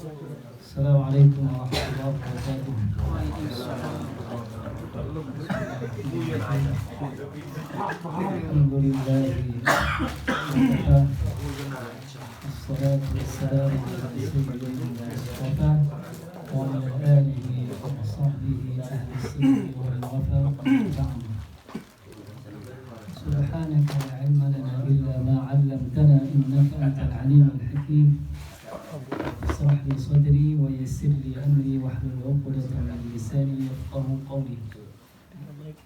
Assalamualaikum warahmatullahi wabarakatuh. Alhamdulillahi wassalatu wassalamu ala sayyidina Mustafa wa ala alihi wa sahbihi ahli sidqi wal wafa. Subhanaka la ilma lana illa ma 'allamtana innaka antal alimul hakim. Ishrah li sadri wa yassir li amri wahlul 'uqdatam min lisani yafqahu qawli.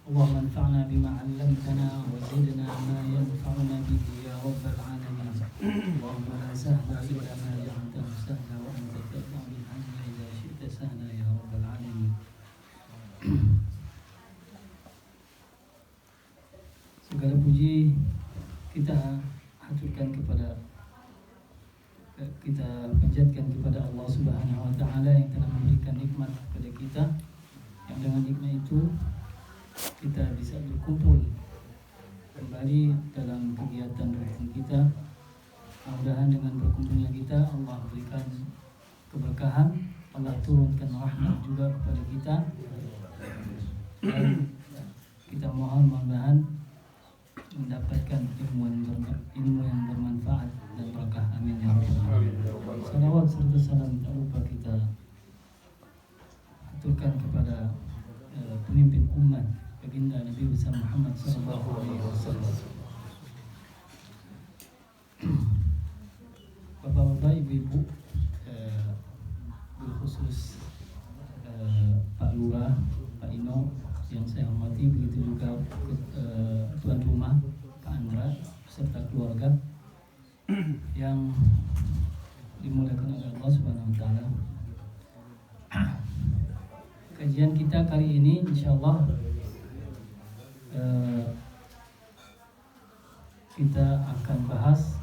Allahumma anfa'na bima 'allamtana wa zidna ma yanfa'una bihi ya rabbal alamin. Allahumma la sahla illa ma ja'altahu sahla wa anta taj'alul hazna idza syi'ta sahla ya rabbal alamin. Segala puji kita haturkan kita panjatkan kepada Allah Subhanahu wa taala yang telah memberikan nikmat kepada kita, yang dengan nikmat itu kita bisa berkumpul kembali dalam kegiatan rutin kita. Mudah-mudahan dengan berkumpulnya kita Allah berikan keberkahan, Allah turunkan rahmat juga kepada kita, dan kita mohon mudah-mudahan mendapatkan ilmu yang bermanfaat dan berkah. Amin ya rabbal alamin. Salawat serta salam tak lupa kita aturkan kepada pemimpin umat baginda Nabi besar Muhammad sallallahu alaihi wasallam. Bapak-bapak, ibu-ibu, khusus Pak Lurah, Pak Ino yang saya hormati, begitu juga tuan rumah Pak Andra serta keluarga yang dimuliakan oleh Allah Subhanahu wa taala. Kajian kita kali ini insyaallah kita akan bahas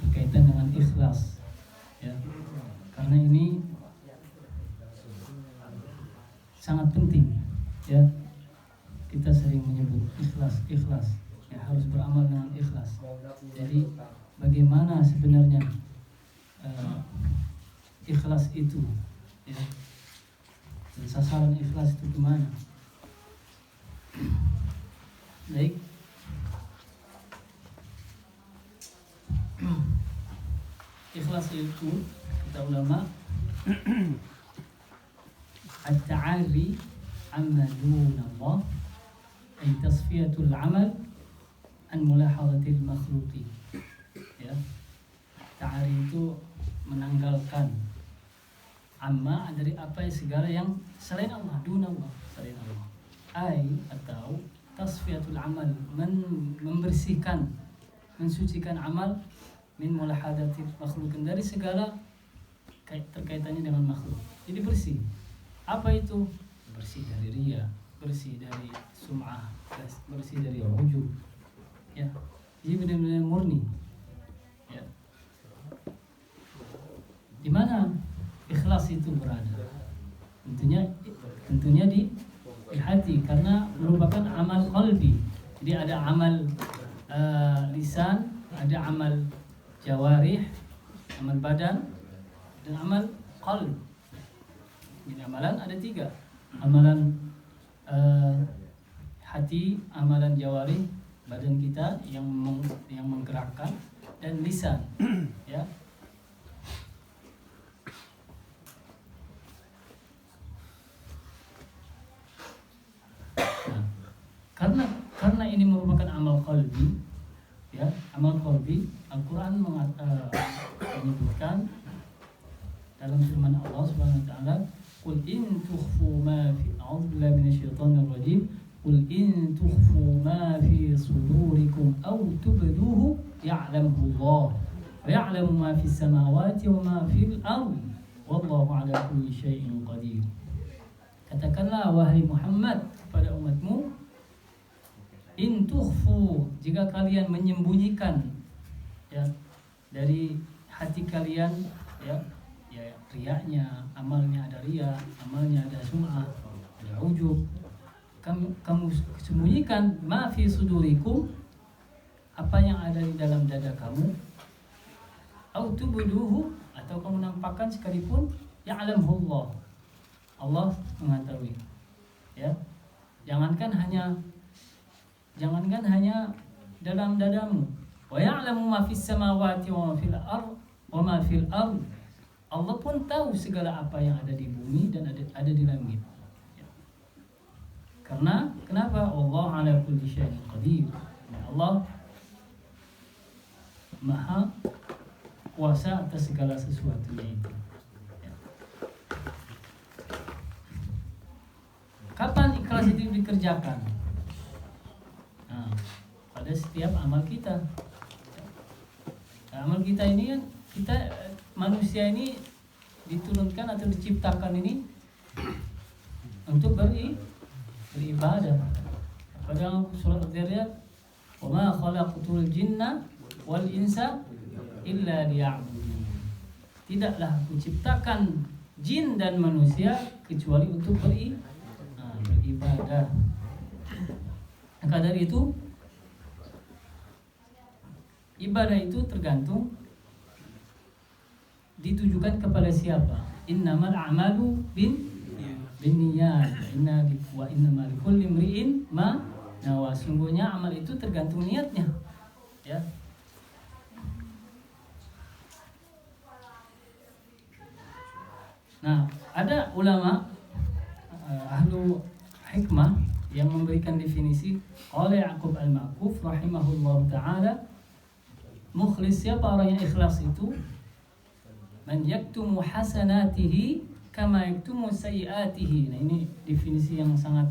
berkaitan dengan ikhlas, ya. Karena ini sangat penting, ya. Kita sering menyebut ikhlas, ya, harus beramal dengan ikhlas. Jadi bagaimana sebenarnya ikhlas itu, ya, dan sasaran ikhlas itu kemana? Baik. Ikhlas itu kata ulama at-ta'ari amma dunallah ay tasfiyatul amal an mulahadatil makhluqi, ya. Ta'ari itu menanggalkan amma dari apa segala yang selain Allah, dunallah, selain Allah. Ay atau tasfiyatul amal, membersihkan, mensucikan amal min mulahadatil makhluqin, dari segala terkaitannya dengan makhluk. Jadi bersih. Apa itu? Bersih dari riya, bersih dari sum'ah, bersih dari ujub, ya. Jadi benar-benar murni, ya. Di mana ikhlas itu berada? Tentunya di hati, karena merupakan amal qalbi. Jadi ada amal lisan, ada amal jawarih, amal badan, dan amal qalb. Jadi amalan ada 3. Amalan hati, amalan jawarih, badan kita yang menggerakkan, dan lisan, ya. Nah, karena ini merupakan amal qalbi, ya, amal qalbi. Al-Quran menyebutkan dalam firman Allah Subhanahu wa taala, "Qul in tukhfu ma fi a'udzubillahi minasyaitonir rajim, qul in tukhfu ma fi sudurikum aw tubduhu ya'lamuhu Allah wa ya'lamu ma fis samawati wa ma fil ardi wallahu 'ala kulli syai'in qadir." Katakanlah wahai Muhammad kepada umatmu, in tukhfu, jika kalian menyembunyikan, ya, dari hati kalian, ya riyanya, amalnya ada riya, amalnya ada sum'ah, ada ujub, kamu sembunyikan ma fi sudurikum, apa yang ada di dalam dada kamu, au tubduhu, atau kamu diapakan sekalipun, ya'lamullah, Allah mengetahui. Ya, jangankan hanya dalam dadamu. Wa ya'lamu ma fis samawati wa ma fil ard wa ma fil ard. Allah pun tahu segala apa yang ada di bumi dan ada di langit. Ya. Karena kenapa? Allah ala kulli syai'in qadir. Allah Maha kuasa atas segala sesuatunya itu. Ya. Kapan ikhlas itu dikerjakan? Nah, pada setiap amal kita. Amal kita ini kan, kita manusia ini diturunkan atau diciptakan ini untuk beribadah. Pada surat Al-Dzariyat, "Wa ma khalaqtul jinna wal insa illa liya'budun." Tidaklah aku ciptakan jin dan manusia kecuali untuk beribadah. Maka dari itu, ibadah itu tergantung ditujukan kepada siapa. Innamal a'malu binniyat wa innamal likulli imri'in ma nawa. Sungguhnya amal itu tergantung niatnya. Ya. Nah, ada ulama ahlu hikmah yang memberikan definisi oleh Ya'qub al-Ma'quf rahimahullah ta'ala. Mukhlis, siapa orang yang ikhlas itu? Man yaktumu hasanatihi kama yaktumu sayiatihi. Nah, ini definisi yang sangat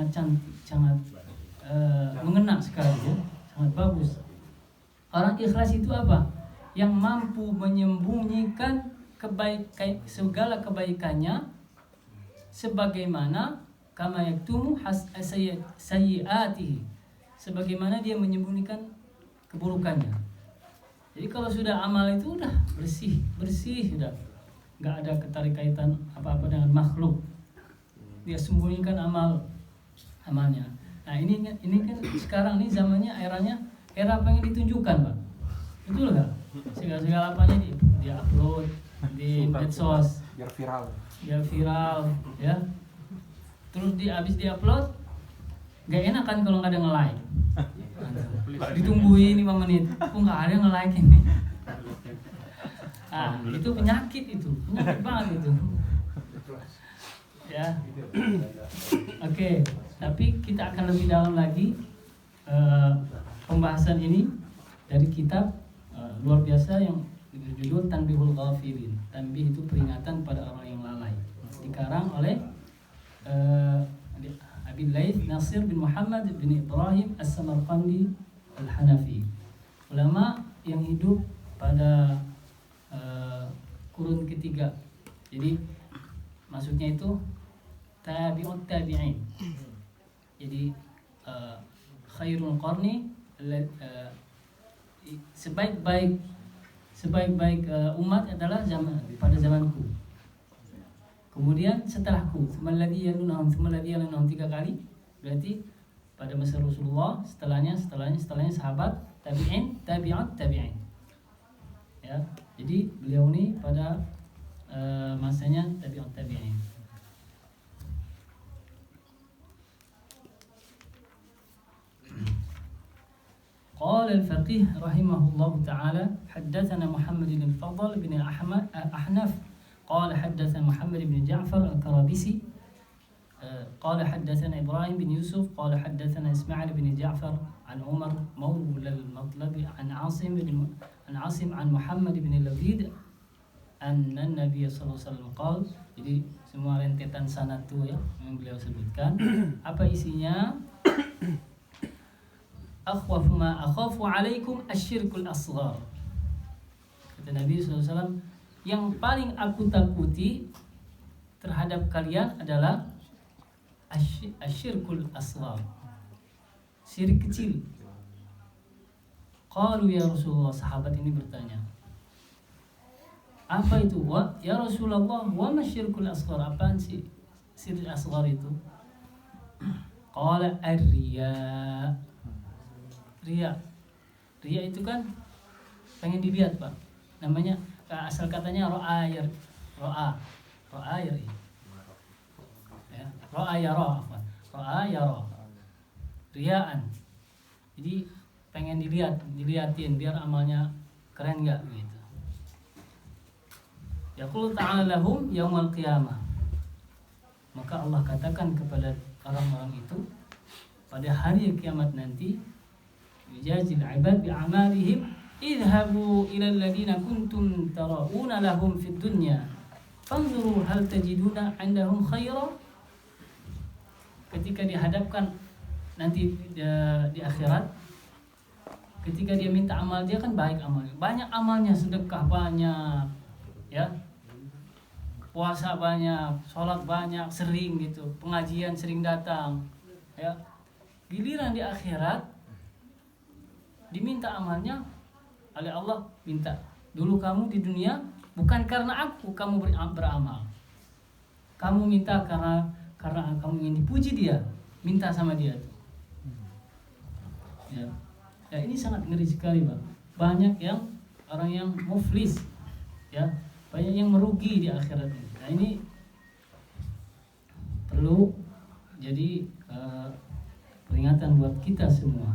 cantik, sangat mengena sekali ya, sangat bagus. Orang ikhlas itu apa? Yang mampu menyembunyikan segala kebaikannya sebagaimana kama yaktumu sayiatihi, sebagaimana dia menyembunyikan keburukannya. Jadi kalau sudah amal itu udah bersih sudah, nggak ada keterikaitan apa-apa dengan makhluk. Dia sembunyikan amalnya. Nah ini kan sekarang nih zamannya, era pengen ditunjukkan, Pak. Betul nggak? Segala apanya dia upload di medsos biar viral ya. Terus habis di-upload, gak enak kan kalau nggak ada nge-like. Ditungguin 5 menit, kok nggak ada nge-like ini. Itu penyakit banget itu. Ya. Oke, tapi kita akan lebih dalam lagi pembahasan ini dari kitab luar biasa yang berjudul Tanbihul Ghafilin. Tanbih itu peringatan pada orang yang lalai. Dikarang oleh Abi Laith Nasir bin Muhammad bin Ibrahim As-Samarqandi Al-Hanafi. Ulama yang hidup pada kurun ketiga. Jadi maksudnya itu tabi'ut tabi'in. Jadi khairul qarni, sebaik-baik umat adalah pada zamanku. Kemudian setelahku, semalladhi yalunahum 3 kali. Berarti pada masa Rasulullah, setelahnya sahabat, tabi'in, tabi'at tabi'in. Ya. Jadi beliau ini pada masanya tabi'at tabi'in. قال الفقيه رحمه الله تعالى حدثنا محمد بن الفضل بن أحنف قال حدثنا محمد بن جعفر الكرابسي قال حدثنا إبراهيم بن يوسف قال حدثنا إسماعيل بن جعفر عن عمر مولى المطلب عن عاصم عن محمد بن اللبيد أن النبي صلى الله عليه وسلم قال. Jadi semua rentetan sanad itu ya yang beliau sebutkan. Apa isinya? Akhwafu ma akhafu alaikum asyirkul asghar. Kata Nabi SAW, yang paling aku takuti terhadap kalian adalah asyirkul asghar, syirik kecil. Qalu ya Rasulullah, sahabat ini bertanya, apa itu? Ya Rasulullah, wa masyirkul asghar, apaan sih syirik asghar itu? Qala ar-riya. Ria itu kan pengen dilihat, Pak. Namanya asal katanya ro'a ya ro'a yara riaan. Jadi pengen diliatin biar amalnya keren nggak gitu. Yaqulu ta'ala lahum yaumal qiyamah. Maka Allah katakan kepada orang-orang itu pada hari kiamat nanti, yujazil ibad bi a'malihim idhabu ila alladhina kuntum tara'una lahum fid dunya fanzuru hal tajiduna 'indahum khaira. Ketika dihadapkan nanti di akhirat, ketika dia minta amal, dia kan baik amalnya, banyak amalnya, sedekah banyak ya, puasa banyak, sholat banyak, sering gitu, pengajian sering datang ya. Giliran di akhirat diminta amalnya oleh Allah, minta dulu kamu di dunia bukan karena aku kamu beramal, kamu minta karena kamu ingin dipuji dia, minta sama dia tuh. Ya ini sangat ngeri sekali, Pak. Banyak yang orang yang muflis ya, banyak yang merugi di akhirat ini. Nah ini perlu jadi peringatan buat kita semua.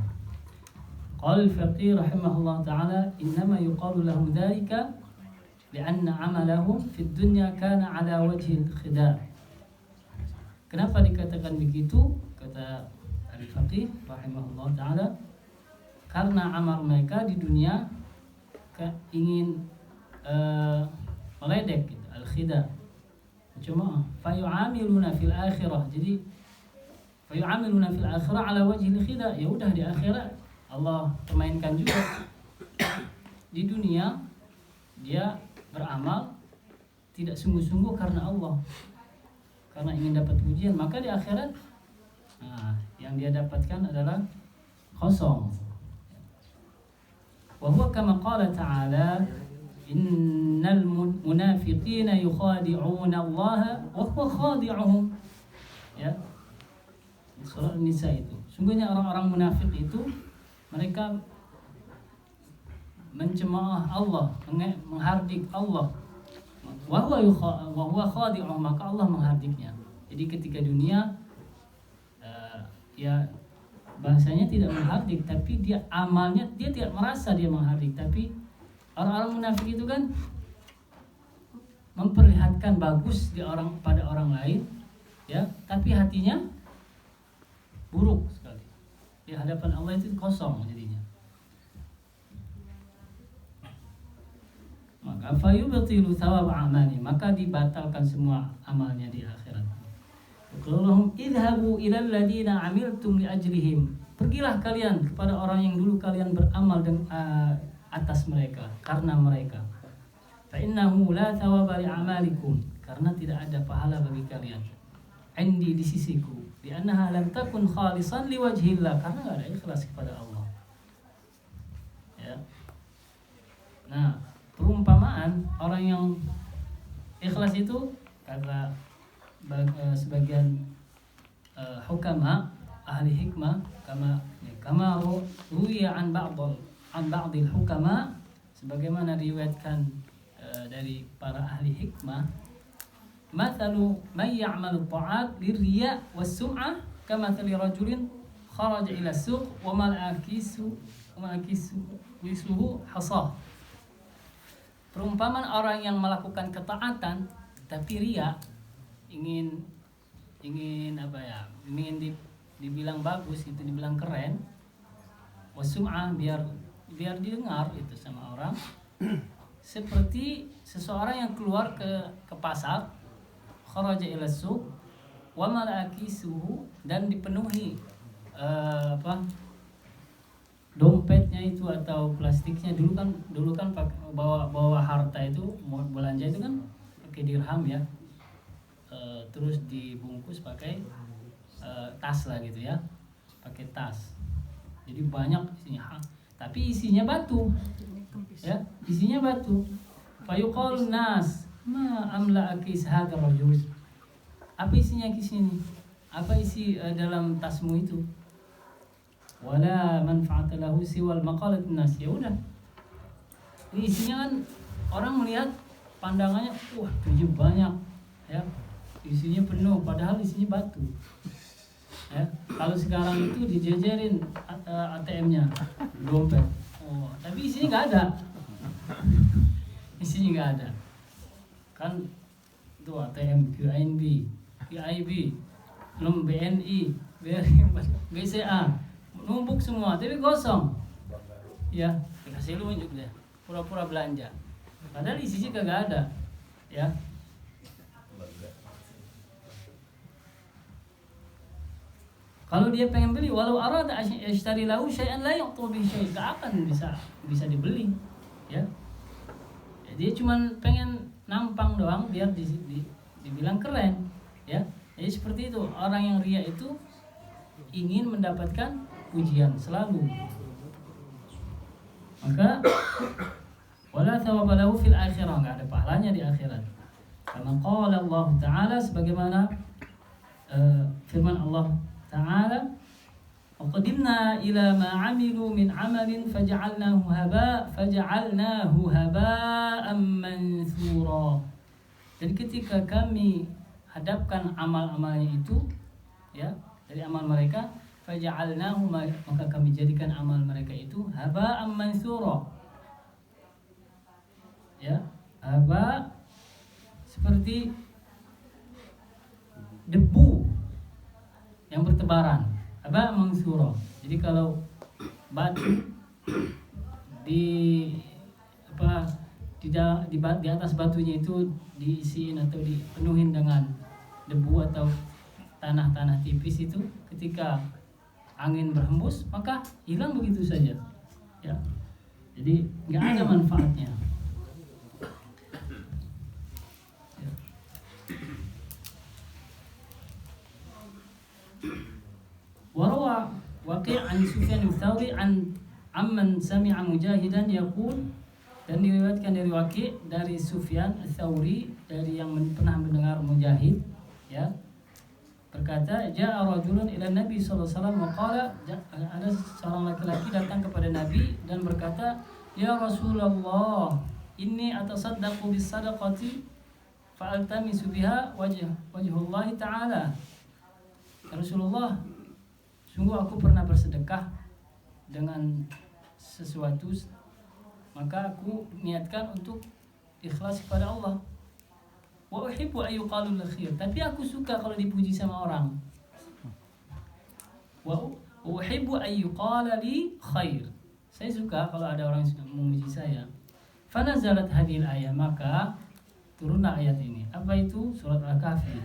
Qala al-faqih rahimahullah ta'ala innama yuqalu lahum dhalika li'anna 'amalahum fid dunya kana 'ala wajhi al-khida'. Kenapa dikatakan begitu? Kata al-faqih rahimahullah ta'ala, karena amal mereka di dunia ingin meledek gitu, al-khida'. Cuma fayu'amiluna fil akhirah. Jadi fayu'amiluna fil akhirah ala wajhi al-khida'. Ya udah di akhirat Allah permainkan juga. Di dunia dia beramal tidak sungguh-sungguh karena Allah, karena ingin dapat pujian, maka di akhirat yang dia dapatkan adalah kosong. Wa huwa kama qala ta'ala innal munafiqina yukhadi'una Allah wa huwa khadi'uhum. Ya. Surah An-Nisa itu. Sungguhnya orang-orang munafik itu mereka mencemooh Allah, menghardik Allah. Wa huwa khadi'uhum, maka Allah menghardiknya. Jadi ketika dunia ya bahasanya tidak menghardik, tapi dia amalnya dia tidak merasa dia menghardik. Tapi orang-orang munafik itu kan memperlihatkan bagus pada orang lain ya, tapi hatinya buruk sekali. Di hadapan Allah itu kosong jadinya. Maka fayubtilu thawab amali, maka dibatalkan semua amalnya di akhirat. Qulhum idhabu ilal ladina amiltum li ajlihim. Pergilah kalian kepada orang yang dulu kalian beramal atas mereka, karena mereka. Fa innahu la thawaba li amalikum, karena tidak ada pahala bagi kalian. Indi di sisiku, di annaha lam takun khalisan li wajhillah, karena enggak ada ikhlas kepada Allah. Ya. Nah, perumpamaan orang yang ikhlas itu kata sebagian hukama ahli hikmah kama ruwiya an ba'dil hukama, sebagaimana riwayatkan dari para ahli hikmah, mathalu man ya'malu ta'at lirriya was-sum'ah kamathali rajulin kharaja ila as-suq wa malakisuhu hasah. Perumpamaan orang yang melakukan ketaatan tapi riya, ingin apa ya, ingin dibilang bagus, itu dibilang keren, wasum'ah, biar didengar itu sama orang, seperti seseorang yang keluar ke pasar, kharaja ila suq wa malakisuhu, dan dipenuhi dompetnya itu atau plastiknya. Dulu kan bawa harta itu, mau belanja itu kan pakai dirham ya, terus dibungkus pakai tas lah gitu ya, pakai tas. Jadi banyak isinya, tapi isinya batu ya, isinya batu. Fayuqal nas ma amla akis hadar rajul, apa isinya kis ini, apa isi dalam tasmu itu? Wala manfa'ata lahu siwal maqalat nas. Ya udah, ini isinya kan orang melihat pandangannya, wah biji banyak, ya, isinya penuh, padahal isinya batu. Ya, kalau sekarang itu dijejerin ATM-nya, dompet, oh, tapi isinya nggak ada, isinya nggak ada, kan itu ATM QNB, QIB, belum BNI, BRI, BCA, numpuk semua, tapi kosong, ya, dikasih lunjuk deh, pura-pura belanja, padahal isinya kagak ada, ya. Kalau dia pengen beli, walau arada ashtari lahu syai'an la yu'tu bihi syai', enggak akan bisa dibeli, ya. Dia cuman pengen nampang doang biar dibilang keren, ya. Jadi seperti itu, orang yang riya itu ingin mendapatkan pujian selalu. Maka wala thawaba lahu fil akhirah, enggak ada pahalanya di akhirat. Karena qala Allah Ta'ala, sebagaimana firman Allah Ta'ala, وَقَدِمْنَا إِلَى مَا عَمِلُوا مِنْ عَمَلٍ فَجَعَلْنَاهُ هَبَاءً مَنْثُورًا. Dan ketika kami hadapkan amal-amalnya itu, ya, dari amal mereka, فَجَعَلْنَاهُ, maka kami jadikan amal mereka itu هَبَاءً مَنْثُورًا. Ya, haba seperti debu yang bertebaran, haba mansura. Jadi kalau batu di atas batunya itu diisiin atau dipenuhin dengan debu atau tanah-tanah tipis, itu ketika angin berhembus maka hilang begitu saja, ya. Jadi nggak ada manfaatnya. Warawa Waqi' an Sufyan al-Thawri amman sami'a Mujahidan yaqul, dan diriwayatkan dari Waqi' dari Sufyan al-Thawri, dari yang pernah mendengar Mujahid, ya, berkata, ja'a rajulun ila Nabi sallallahu alaihi wasallam wa qala, ada seorang laki-laki datang kepada Nabi dan berkata, ya Rasulullah, inni atasaddaqu bis sadaqati fa'altamisu biha wajhullah ta'ala. Rasulullah, sungguh aku pernah bersedekah dengan sesuatu, maka aku niatkan untuk ikhlas kepada Allah. Wa uhibbu an yuqalu li khair, tapi aku suka kalau dipuji sama orang. Wa uhibbu an yuqala li khair, saya suka kalau ada orang yang memuji saya. Fa nazalat hadhil ayat, maka turunlah ayat ini. Apa itu? Surat Al-Kahfi,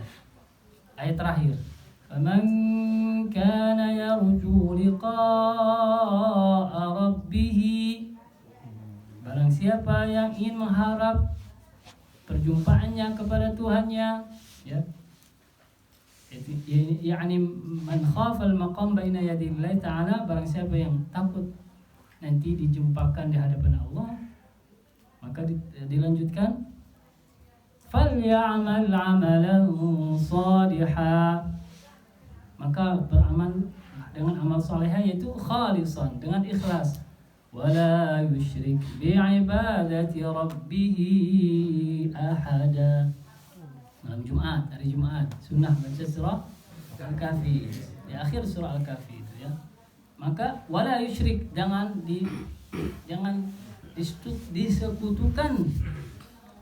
ayat terakhir. فَمَنْ كَانَ يَرْجُو لِقَاءَ رَبِّهِ, barang siapa yang ingin mengharap perjumpaannya kepada Tuhannya, ya, yakni man khafal maqam baina yadillahi ta'ala, barang siapa yang takut nanti dijumpakan di hadapan Allah, maka dilanjutkan, فَلْيَعْمَلْ عَمَلًا صَالِحًا, maka beramal dengan amal salihah, yaitu khalisan, dengan ikhlas, wala yusyrik bi'ibadati rabbih ahada. Malam Jumat, hari Jumat, sunnah baca surah Al-Kahfi, di akhir surah Al-Kahfi itu, ya. Maka wala yusyrik, jangan disekutukan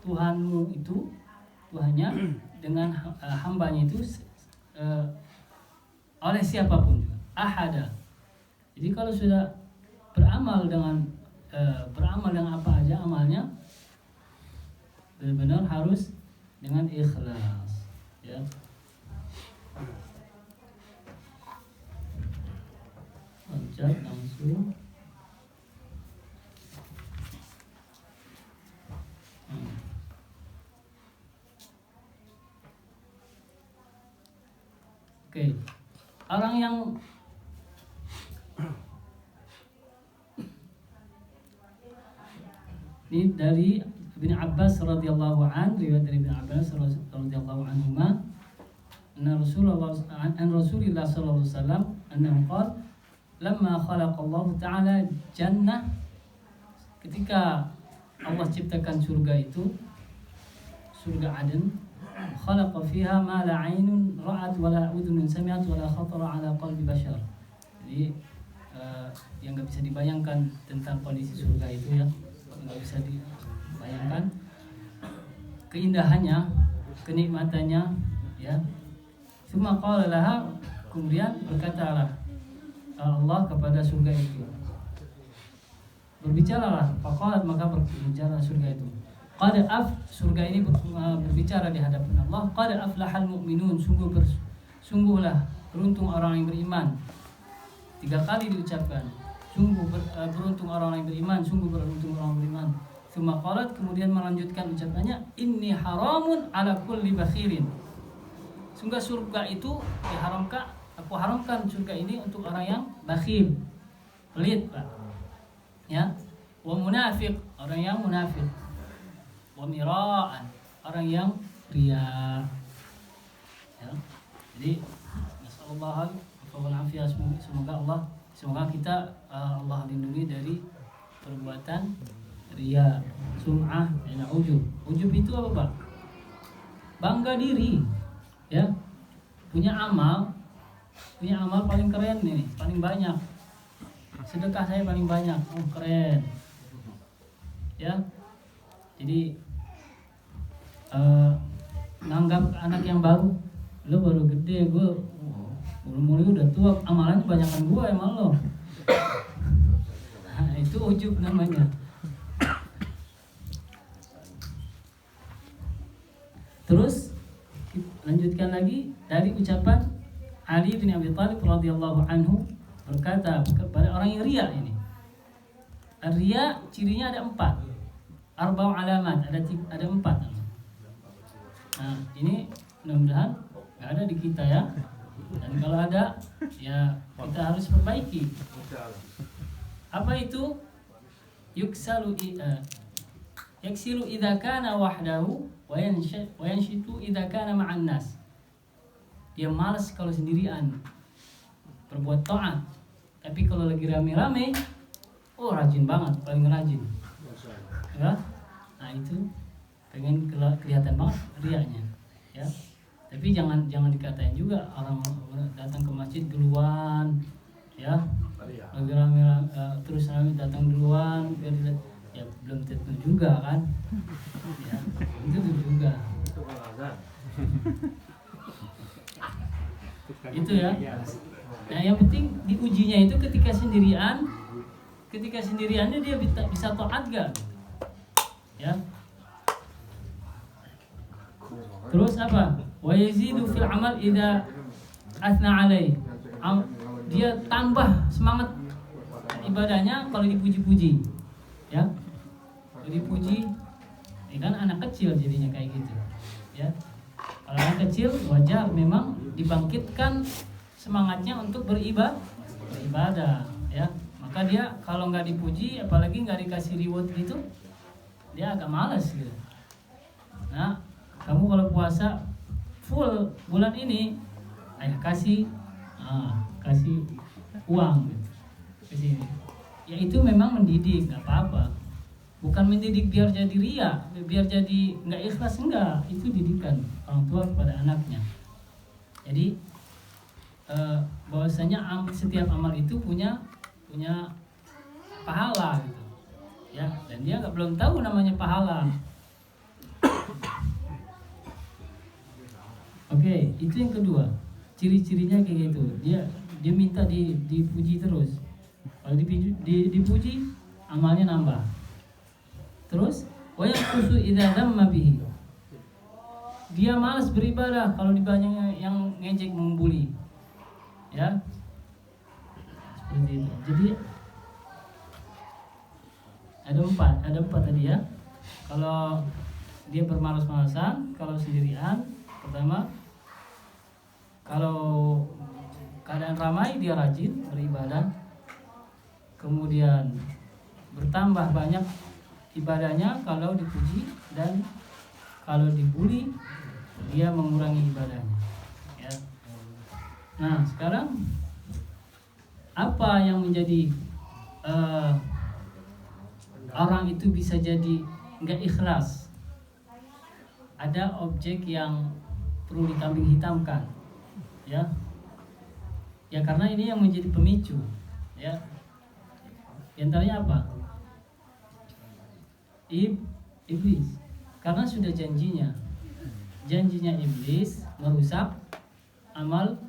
Tuhanmu itu, Tuhannya, dengan hambanya itu, oleh siapapun juga, ahada. Jadi kalau sudah beramal dengan apa aja amalnya, benar-benar harus dengan ikhlas, ya. Lanjut langsung. Oke. Orang yang ini dari Ibn Abbas radhiyallahu an, riwayat dari Ibn Abbas radhiyallahu anhuma, anna Rasulullah sallallahu alaihi wasallam annahu qala lamma khalaqa Allah ta'ala jannah, ketika Allah ciptakan surga itu, surga Aden, khalaqa fiha ma la 'ainun ra'at wa la udhunun sami'at wa la khatara 'ala qalbi bashar. Jadi yang nggak bisa dibayangkan tentang kondisi surga itu ya, nggak bisa dibayangkan keindahannya, kenikmatannya ya. Tsumma qala laha, kemudian berkatalah Allah kepada surga itu, berbicaralah, faqalat, maka berbicara surga itu, surga ini berbicara di hadapan Allah, qad aflahal mu'minun, sungguhlah beruntung orang yang beriman. 3 kali diucapkan, beruntung orang yang beriman, sungguh beruntung orang yang beriman. Tsumma qalat, kemudian melanjutkan ucapannya, inni haramun ala kulli bakhirin. Sungguh surga itu diharamkan, aku haramkan surga ini untuk orang yang bakhil, pelit, Pak. Ya, wa munafiq, orang yang munafik, wa mira'an, orang yang riya. Ya. Jadi nasallallahu alaihi wasallam, semoga kita Allah lindungi dari perbuatan riya, sum'ah, dan ujub. Ujub itu apa, Pak? Bangga diri. Ya. Punya amal paling keren nih, paling banyak. Sedekah saya paling banyak, oh keren. Ya. Jadi nanggap anak yang baru, lo baru gede, gue umur udah tua, amalannya banyakan gue emang lo. Nah, itu ujub namanya. Terus lanjutkan lagi dari ucapan Ali bin Abi Thalib radhiyallahu anhu, berkata kepada orang yang riya ini. Riya cirinya ada 4. Arba'u alamat, ada 4. Nah, ini mudah-mudahan enggak ada di kita ya. Dan kalau ada, ya kita harus perbaiki. Apa itu? Yaksilu idza kana wahdahu wa yanshitu idza kana ma'an nas. Dia malas kalau sendirian berbuat taat, tapi kalau lagi rame-rame, oh rajin banget, paling rajin. Ya? Nah itu pengen kelihatan banget riaknya, ya. Tapi jangan dikatain juga orang datang ke masjid duluan, ya. Lagi rame-rame terus datang duluan, ya belum tentu juga kan. Ya, itu juga. Itu ya. Nah, yang penting diujinya itu ketika sendiriannya dia bisa taat gak? Ya. Terus apa? Wa yazidu fil amal idza athna alai. Dia tambah semangat ibadahnya kalau dipuji-puji. Ya. Kalau dipuji, ini kan anak kecil jadinya kayak gitu. Ya. Kalau anak kecil wajar memang dibangkitkan semangatnya untuk beribadah, ya. Maka dia kalau nggak dipuji, apalagi nggak dikasih reward gitu, dia agak malas gitu. Nah, kamu kalau puasa full bulan ini, ayah kasih uang gitu. Kasih. Ya itu memang mendidik, nggak apa-apa. Bukan mendidik biar jadi ria, biar jadi nggak ikhlas, enggak. Itu didikan orang tua kepada anaknya. Jadi bahwasanya setiap amal itu punya pahala gitu, ya. Dan dia belum tahu namanya pahala. Oke, itu yang kedua. Ciri-cirinya kayak gitu. Dia minta dipuji terus. Kalau dipuji, amalnya nambah. Terus, wa yaqusu idza dhamma bihi. Dia malas beribadah kalau dibanyak yang ngejek, membuli. Ya. Seperti itu. Jadi ada empat tadi ya. Kalau dia bermalas-malasan, kalau sendirian, pertama, kalau keadaan ramai dia rajin beribadah. Kemudian bertambah banyak ibadahnya kalau dipuji, dan kalau dibuli dia mengurangi ibadahnya. Ya. Nah, sekarang apa yang menjadi orang itu bisa jadi nggak ikhlas. Ada objek yang perlu dikambing hitamkan, ya. Ya karena ini yang menjadi pemicu, ya. Di antaranya apa? Iblis. Karena sudah janjinya iblis merusak amal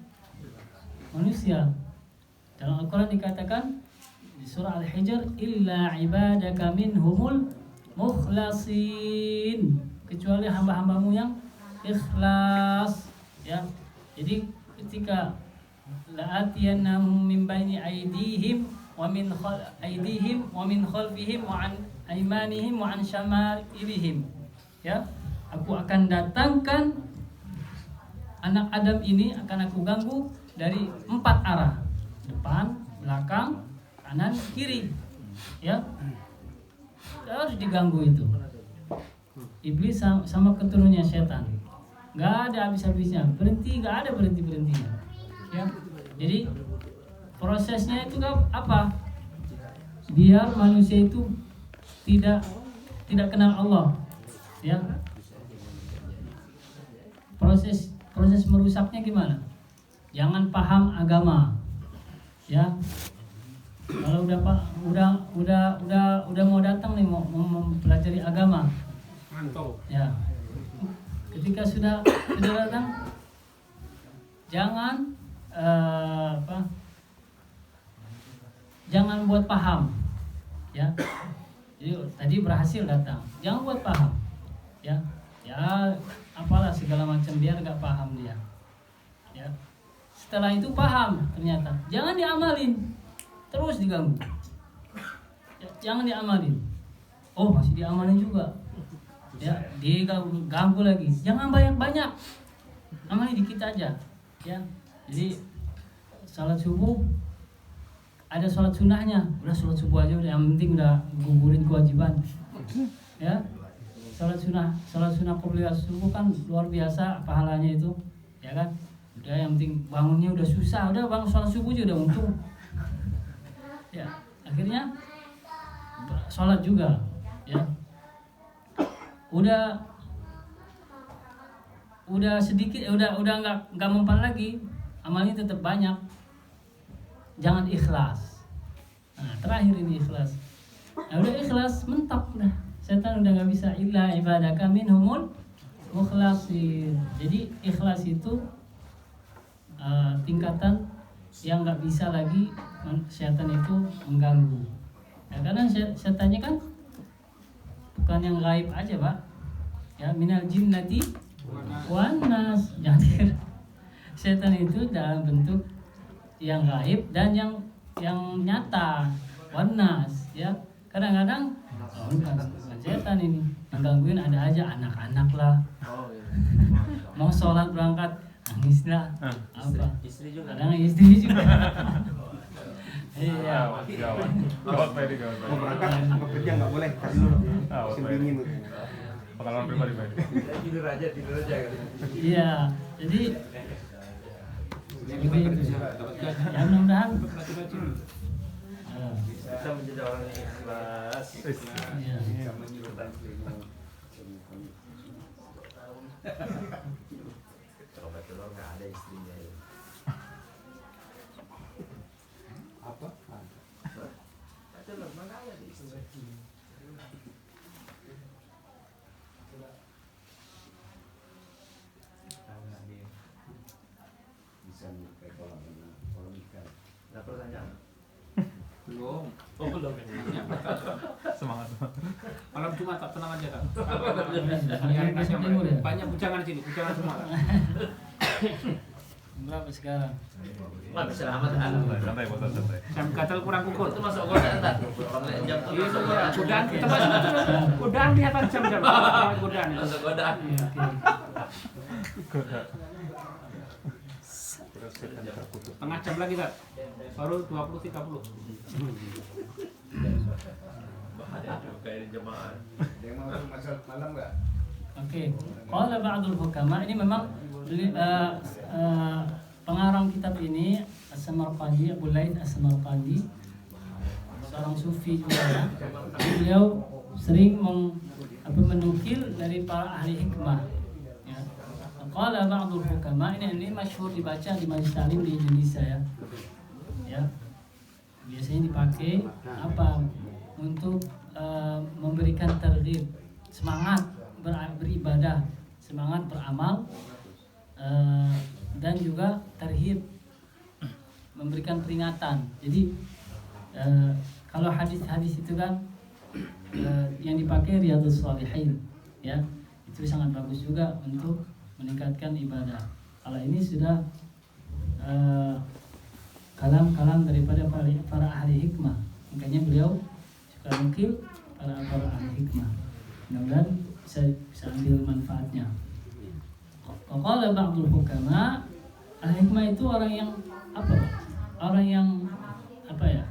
manusia. Dalam Al-Quran dikatakan di surah Al-Hijr, illa ibadaka minhumul mukhlasin, kecuali hamba-hambamu yang ikhlas, ya. Jadi ketika la'atiyannahum min baini aydihim wa min khalfihim wa an aymanihim wa an syamalihim, ya, aku akan datangkan anak Adam ini, akan aku ganggu dari 4 arah, depan, belakang, kanan, kiri, ya. Harus diganggu itu. Iblis sama keturunannya setan, nggak ada habis-habisnya, nggak ada berhentinya, ya. Jadi prosesnya itu apa? Biar manusia itu tidak kenal Allah, ya. Proses merusaknya gimana? Jangan paham agama, ya. Kalau udah mau datang nih mau mempelajari agama, ya. Ketika sudah datang, jangan jangan buat paham, ya. Jadi tadi berhasil datang, jangan buat paham, ya apalah segala macam biar nggak paham dia, ya. Setelah itu paham ternyata, jangan diamalin, terus diganggu, ya, jangan diamalin. Oh masih diamalin juga, ya, dia ganggu lagi, jangan banyak, amalin dikit aja, ya. Jadi salat subuh ada sholat sunnahnya, udah sholat subuh aja udah, yang penting udah gugurin kewajiban, ya. Sholat sunnah qobliyah subuh kan luar biasa pahalanya itu, ya kan. Udah yang penting bangunnya udah susah, udah bangun sholat subuh aja udah untung, ya. Akhirnya sholat juga, ya. Udah sedikit, udah nggak mempan lagi, amalnya tetap banyak. Jangan ikhlas. Nah, terakhir ini ikhlas. Nah, udah ikhlas mentok dah. Setan udah nggak bisa, illa ibadaka minhumul mukhlasin. Jadi ikhlas itu tingkatan yang nggak bisa lagi setan itu mengganggu. Ya, karena setannya kan bukan yang gaib aja, Pak. Ya, minal jinnati wan nas. Jadi setan itu dalam bentuk yang gaib dan yang nyata, wanas, ya. Kadang-kadang bukan setan ini yang gangguin, ada aja anak-anak lah, mau sholat berangkat nangis lah, apa Istri juga, kadang istri juga. Iya, Gawat Pak ini, gawat. Mau berangkat, mau kerja nggak boleh, kasih dulu. Musim dingin. Pengalaman pribadi Pak. Tidur aja kan. iya. Jadi ya mudah-mudahan bisa menjadi orang yang ikhlas. iya. Bisa menyuruhkan ilmu. Coba telur nggak ada istrinya ya. Apa? Telur mana ada istri? Bisa menyukai kolam ikan. Ada pertanyaan? Belum. Oh belum. Semangat. Malam Jumat tak tenang aja Kak. Yang kasih timur ya? Banyak bujangan di sini, bujangan semua. Kak. Berapa sekarang? Mas selamat Santai, Pak, santai. Jam gatal kurang kukur. Itu masuk kota entar. Jam Iya, godaan kita masuk godaan kelihatan jam-jam. Godaan. masuk kota. Iya, oke. Setengah jam lagi Kak. Baru 20-30. Kayak di jemaah. Ada yang mau masuk malam nggak? Oke, qala ba'dul hukama, ini memang pengarang kitab ini As-Samarqandi, Abu Laith As-Samarqandi, seorang sufi juga, ya. Beliau sering menukil dari para ahli hikmah. Ya. Qala ba'dul hukama, ini masyhur dibaca di majelis taklim di Indonesia ya. Ya. Biasanya dipakai apa? Untuk memberikan targhib, semangat beribadah, semangat beramal, dan juga tarhib, memberikan peringatan. Jadi kalau hadis-hadis itu kan yang dipakai Riyadhus Shalihin ya, itu sangat bagus juga untuk meningkatkan ibadah. Kalau ini sudah kalam-kalam daripada para ahli hikmah, makanya beliau suka nukil para ahli hikmah. Mudah-mudahan bisa ambil manfaatnya. Qala ba'dul hukama, ahli hikmah itu orang yang apa? Orang yang apa ya?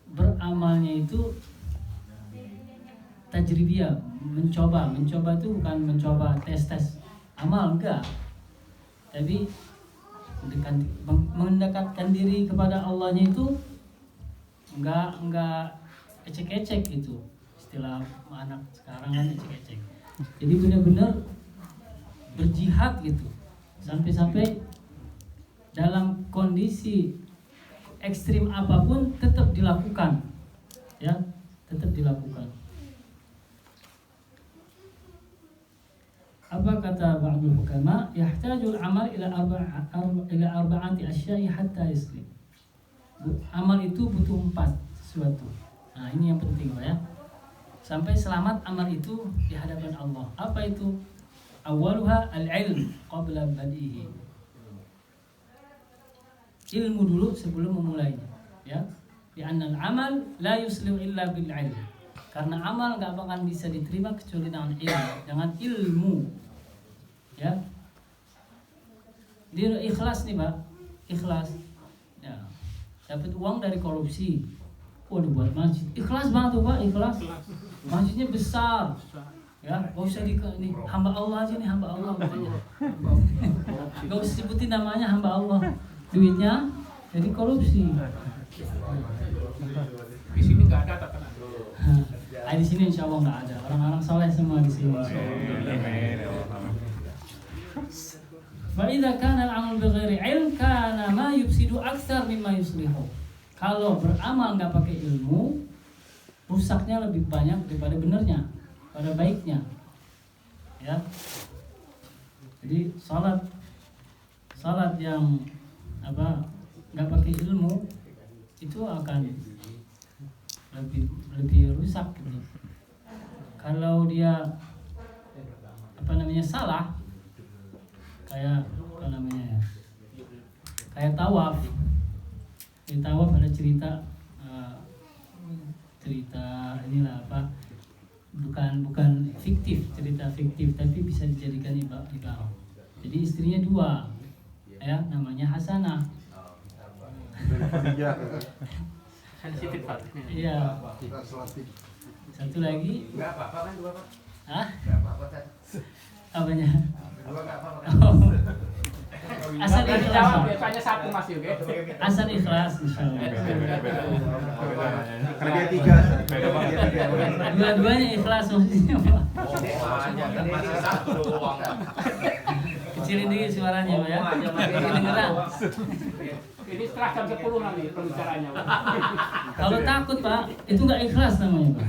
Beramalnya itu tajribiyah, mencoba itu bukan mencoba tes amal, enggak, tapi mendekatkan diri kepada Allahnya itu enggak ecek-ecek gitu, istilah anak sekarang kan ecek-ecek. Jadi benar-benar berjihad gitu, sampai dalam kondisi ekstrim apapun tetap dilakukan, ya, tetap dilakukan. Apa kata ba'dul hukama? Yahtajul amal ila arba'ati asya'i hatta yuslim. Amal itu butuh 4 sesuatu. Nah, ini yang penting, Pak ya. Sampai selamat amal itu di hadapan Allah. Apa itu? Awaluha al-ilm qabla badihi. Ilmu dulu sebelum memulainya, ya. Li'anna al-amal la yuslihu illa bil ilm. Karena amal gak akan bisa diterima kecuali dengan ilmu, ya. Dia ikhlas nih, Pak, ikhlas. Ya. Dapat uang dari korupsi, waduh, buat masjid, ikhlas banget tuh, Pak, ikhlas. Masjidnya besar, ya. Gak usah nih, hamba Allah aja nih, hamba Allah katanya. Gak usah sebutin namanya, hamba Allah. Duitnya jadi korupsi. Di sini nggak ada tekanan. Di sini insya Allah nggak ada, orang-orang soleh semua di sini. Fa'idha kana al-amal bighairi ilm kana ma yufsidu aktsar mimma yuslihu. Kalau beramal nggak pakai ilmu, rusaknya lebih banyak daripada benernya, pada baiknya. Ya. Jadi salat yang nggak pakai ilmu itu akan lebih rusak gitu. Kalau dia salah, kayak kayak tawaf. Di tawaf ada cerita inilah bukan fiktif, cerita fiktif, tapi bisa dijadikan ibadah. Jadi istrinya 2, ya, namanya Hasanah. Sensitif, Pak. Iya. Satu lagi. Enggak apa-apa kan 2, Pak? Hah? Enggak apa-apa kan? Apanya? 2 enggak apa-apa. Asal Kalau ikhlas. dijawab biasanya 1 masih, oke? Asal ikhlas, insyaallah. Karena dia 3. Dua-duanya ikhlas maksudnya, Pak. Kan masih 1 doang. Kecilin dikit suaranya, Pak ya. Kedengeran. Ini setelah jam 10 nanti pembicaraannya. Kalau takut, Pak, itu nggak ikhlas namanya, Pak.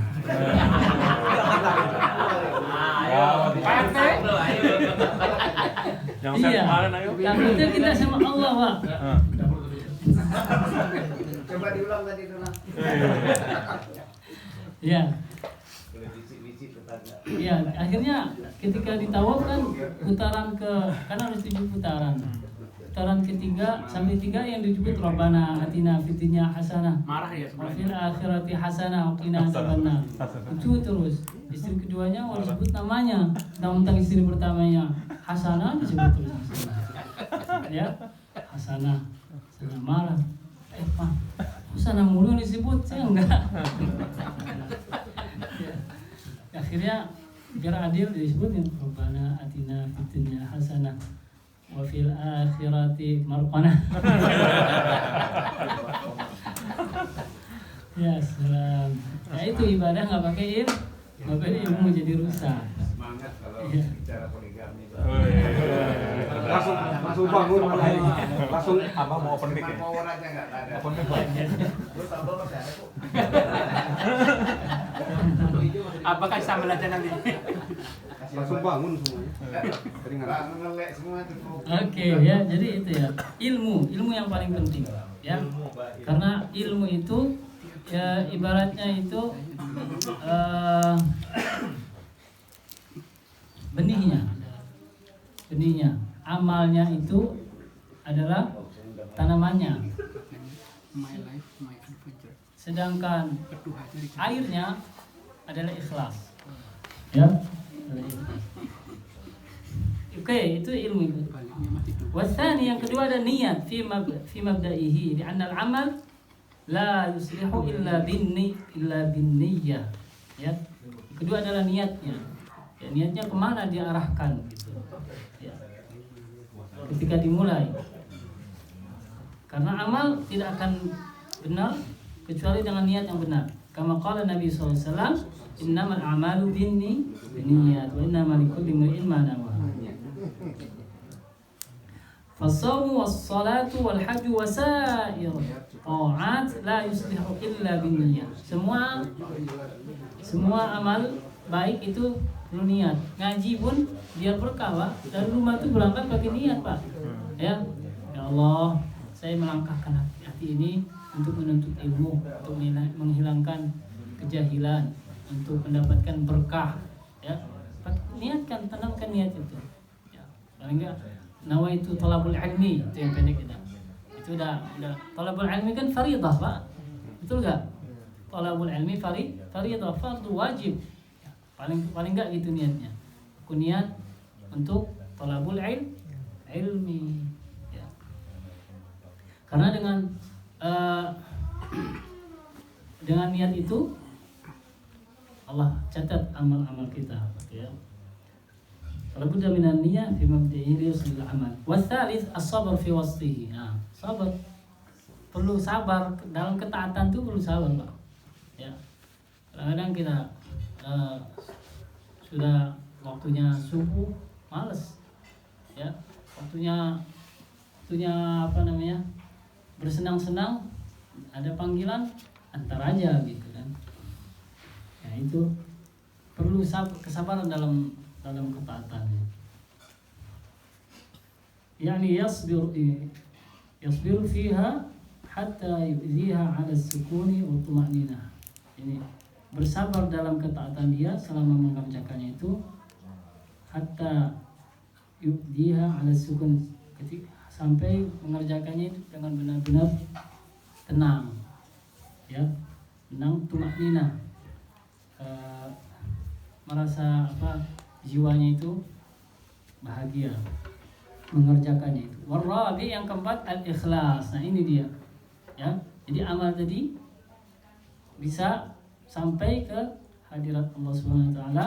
PRT. Yang Iya. kemarin ayo. Takutnya kita sama Allah, Pak. Coba diulang tadi dulu. Iya. Boleh bisik-bisik tetangga. Iya, akhirnya ketika ditawaf kan kan harus 7 putaran. Putaran ketiga sampai 3 yang disebut Rabbana atina fid dunya hasanah Marah ya wa sebenarnya. fil akhirati hasanah wa qina adzabannar. Itu terus. Istri keduanya mau disebut namanya. Tentang istri pertamanya Hasanah disebut terus Hasanah. Ya, Hasanah. Hasanah marah. Pak, Hasanah mulu disebut, saya enggak. Akhirnya biar adil disebutnya Rabbana atina fid dunya hasanah wa fil akhirati marqanah. Ya salam. Ya itu ibadah nggak pakai maka ilmu jadi rusak. Semangat kalau Iya. bicara poligami. Oh, iya. Langsung bangun malah ini. Langsung Abang mau open mic Cuma ya? power aja nggak ada. Open mic Pak. Lu tambah masih ada kok. Apakah bisa belajar nanti? langsung bangun semuanya. Keringat. Nggak ngelek semua tuh. Oke ya, jadi itu ya ilmu yang paling penting ya, karena ilmu itu ya ibaratnya itu benihnya, amalnya itu adalah tanamannya, My life, my adventure. sedangkan Berdoa dari airnya adalah ikhlas ya, adalah ikhlas. Oke, itu ilmu itu. baliknya mati dulu. والثاني yang kedua ada niat fi mabda'ihi li'anna al-amal la yuslihu illa binniyah ya. Kedua adalah niatnya. Ya, niatnya kemana diarahkan gitu. Ya. Ketika dimulai. Karena amal tidak akan benar kecuali dengan niat yang benar. Kama qala Nabi sallallahu alaihi wasallam, innamal a'malu binniyat wa innamal likulli imrin ma nawa. فالصوم والصلاة والحج وسائر طاعات لا يصلح إلا بالنية. Semua amal baik itu perlu niat. Ngaji pun biar berkah Pak. Dari rumah itu berangkat pakai niat Pak. Ya Allah, saya melangkahkan hati ini untuk menuntut ilmu, untuk menghilangkan kejahilan, untuk mendapatkan berkah. Ya, niatkan, tanamkan niat itu. Ya, paling enggak nawaitu talabul ilmi, itu yang pendek itu. Itu udah talabul ilmi kan faridah Pak. Betul enggak? Talabul ilmi faridah, fardu wajib. Ya, paling enggak gitu niatnya. Aku niat untuk talabul ilmi. Ya. Karena dengan niat itu Allah catat amal-amal kita ya. Kalau budaya minan niyyah fi mabda'ihi liyusil amal. Wasalits as-sabr fi wasfihi. Nah, sabar. Perlu sabar dalam ketaatan itu perlu sabar, Pak. Ya. Kadang-kadang kita sudah waktunya subuh males. Ya. Waktunya bersenang-senang, ada panggilan antar aja gitu kan. Ya itu perlu kesabaran dalam ketaatannya. Yani yasbiru fiha hatta yu'ziha 'ala as-sukuni wa tuma'ninah. Ini bersabar dalam ketaatan dia selama mengerjakannya itu hatta yu'ziha 'ala as-sukun, sampai mengerjakannya itu dengan benar-benar tenang. Ya, tenang, tuma'ninah. Merasa jiwanya itu bahagia mengerjakannya itu. Warabi yang keempat al-ikhlas. Nah ini dia ya. Jadi amal tadi bisa sampai ke hadirat Allah Subhanahu wa taala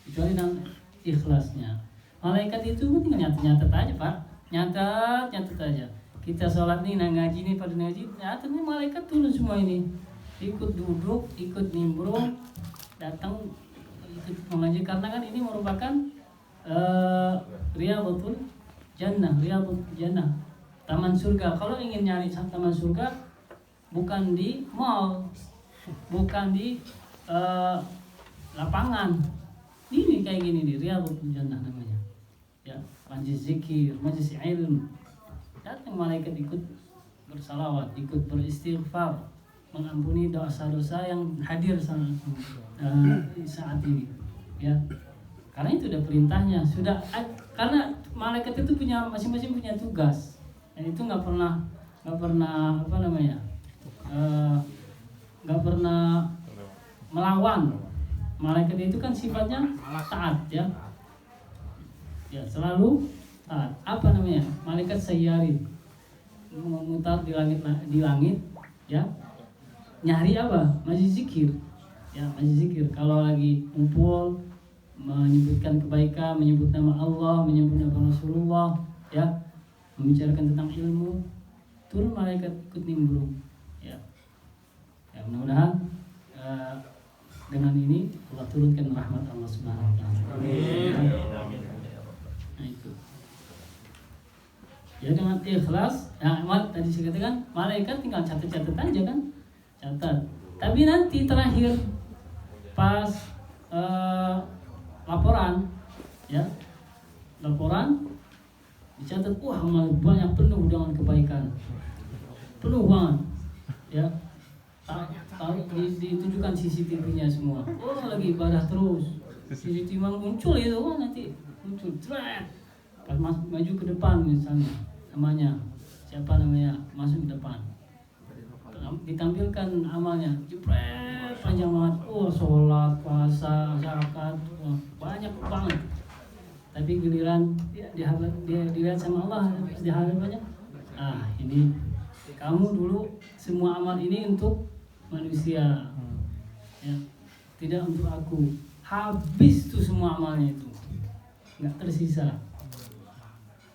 kecuali dengan ikhlasnya. Malaikat itu tinggal nyatet aja Pak. Nyatet aja. Kita sholat nih, ngaji nih, pada ngaji, nyatet nih, malaikat turun semua ini. Ikut duduk, ikut nimbrung, datang ikut mengaji, karena kan ini merupakan riyadhatul jannah, taman surga. Kalau ingin nyari taman surga bukan di mall, bukan di lapangan. Ini kayak gini nih, riyadhatul jannah namanya. Ya, majlis zikir, majlis ilmu. Datang malaikat ikut bersalawat, ikut beristighfar, mengampuni dosa-dosa yang hadir saat ini ya, karena itu udah perintahnya sudah, karena malaikat itu punya masing-masing punya tugas, dan itu nggak pernah melawan. Malaikat itu kan sifatnya taat ya, selalu taat. Malaikat sayyari, memutar di langit ya, nyari apa? Majlis zikir. Ya, majlis zikir. Kalau lagi kumpul menyebutkan kebaikan, menyebut nama Allah, menyebut nama Rasulullah, ya, membicarakan tentang ilmu, turun malaikat ikut nimbrung. Ya. Ya, mudah-mudahan dengan ini Allah turunkan rahmat Allah Subhanahu wa taala. Nah itu. Ya dengan ikhlas, tadi saya katakan malaikat tinggal catat-catat aja kan, catat. Tapi nanti terakhir pas laporan, ya laporan dicatat, wah amal banyak penuh dengan kebaikan, penuh banget, ya. Ditujukan CCTV-nya semua. Oh lagi ibadah terus, CCTV muncul itu kan nanti muncul, tret. Pas maju ke depan misalnya. Namanya siapa namanya masuk ke depan, ditampilkan amalnya jepret panjang banget, sholat, puasa, zakat, banyak banget. Tapi giliran dia dilihat sama Allah di hadapannya, ini kamu dulu semua amal ini untuk manusia, ya, tidak untuk aku. Habis tuh semua amalnya itu, nggak tersisa.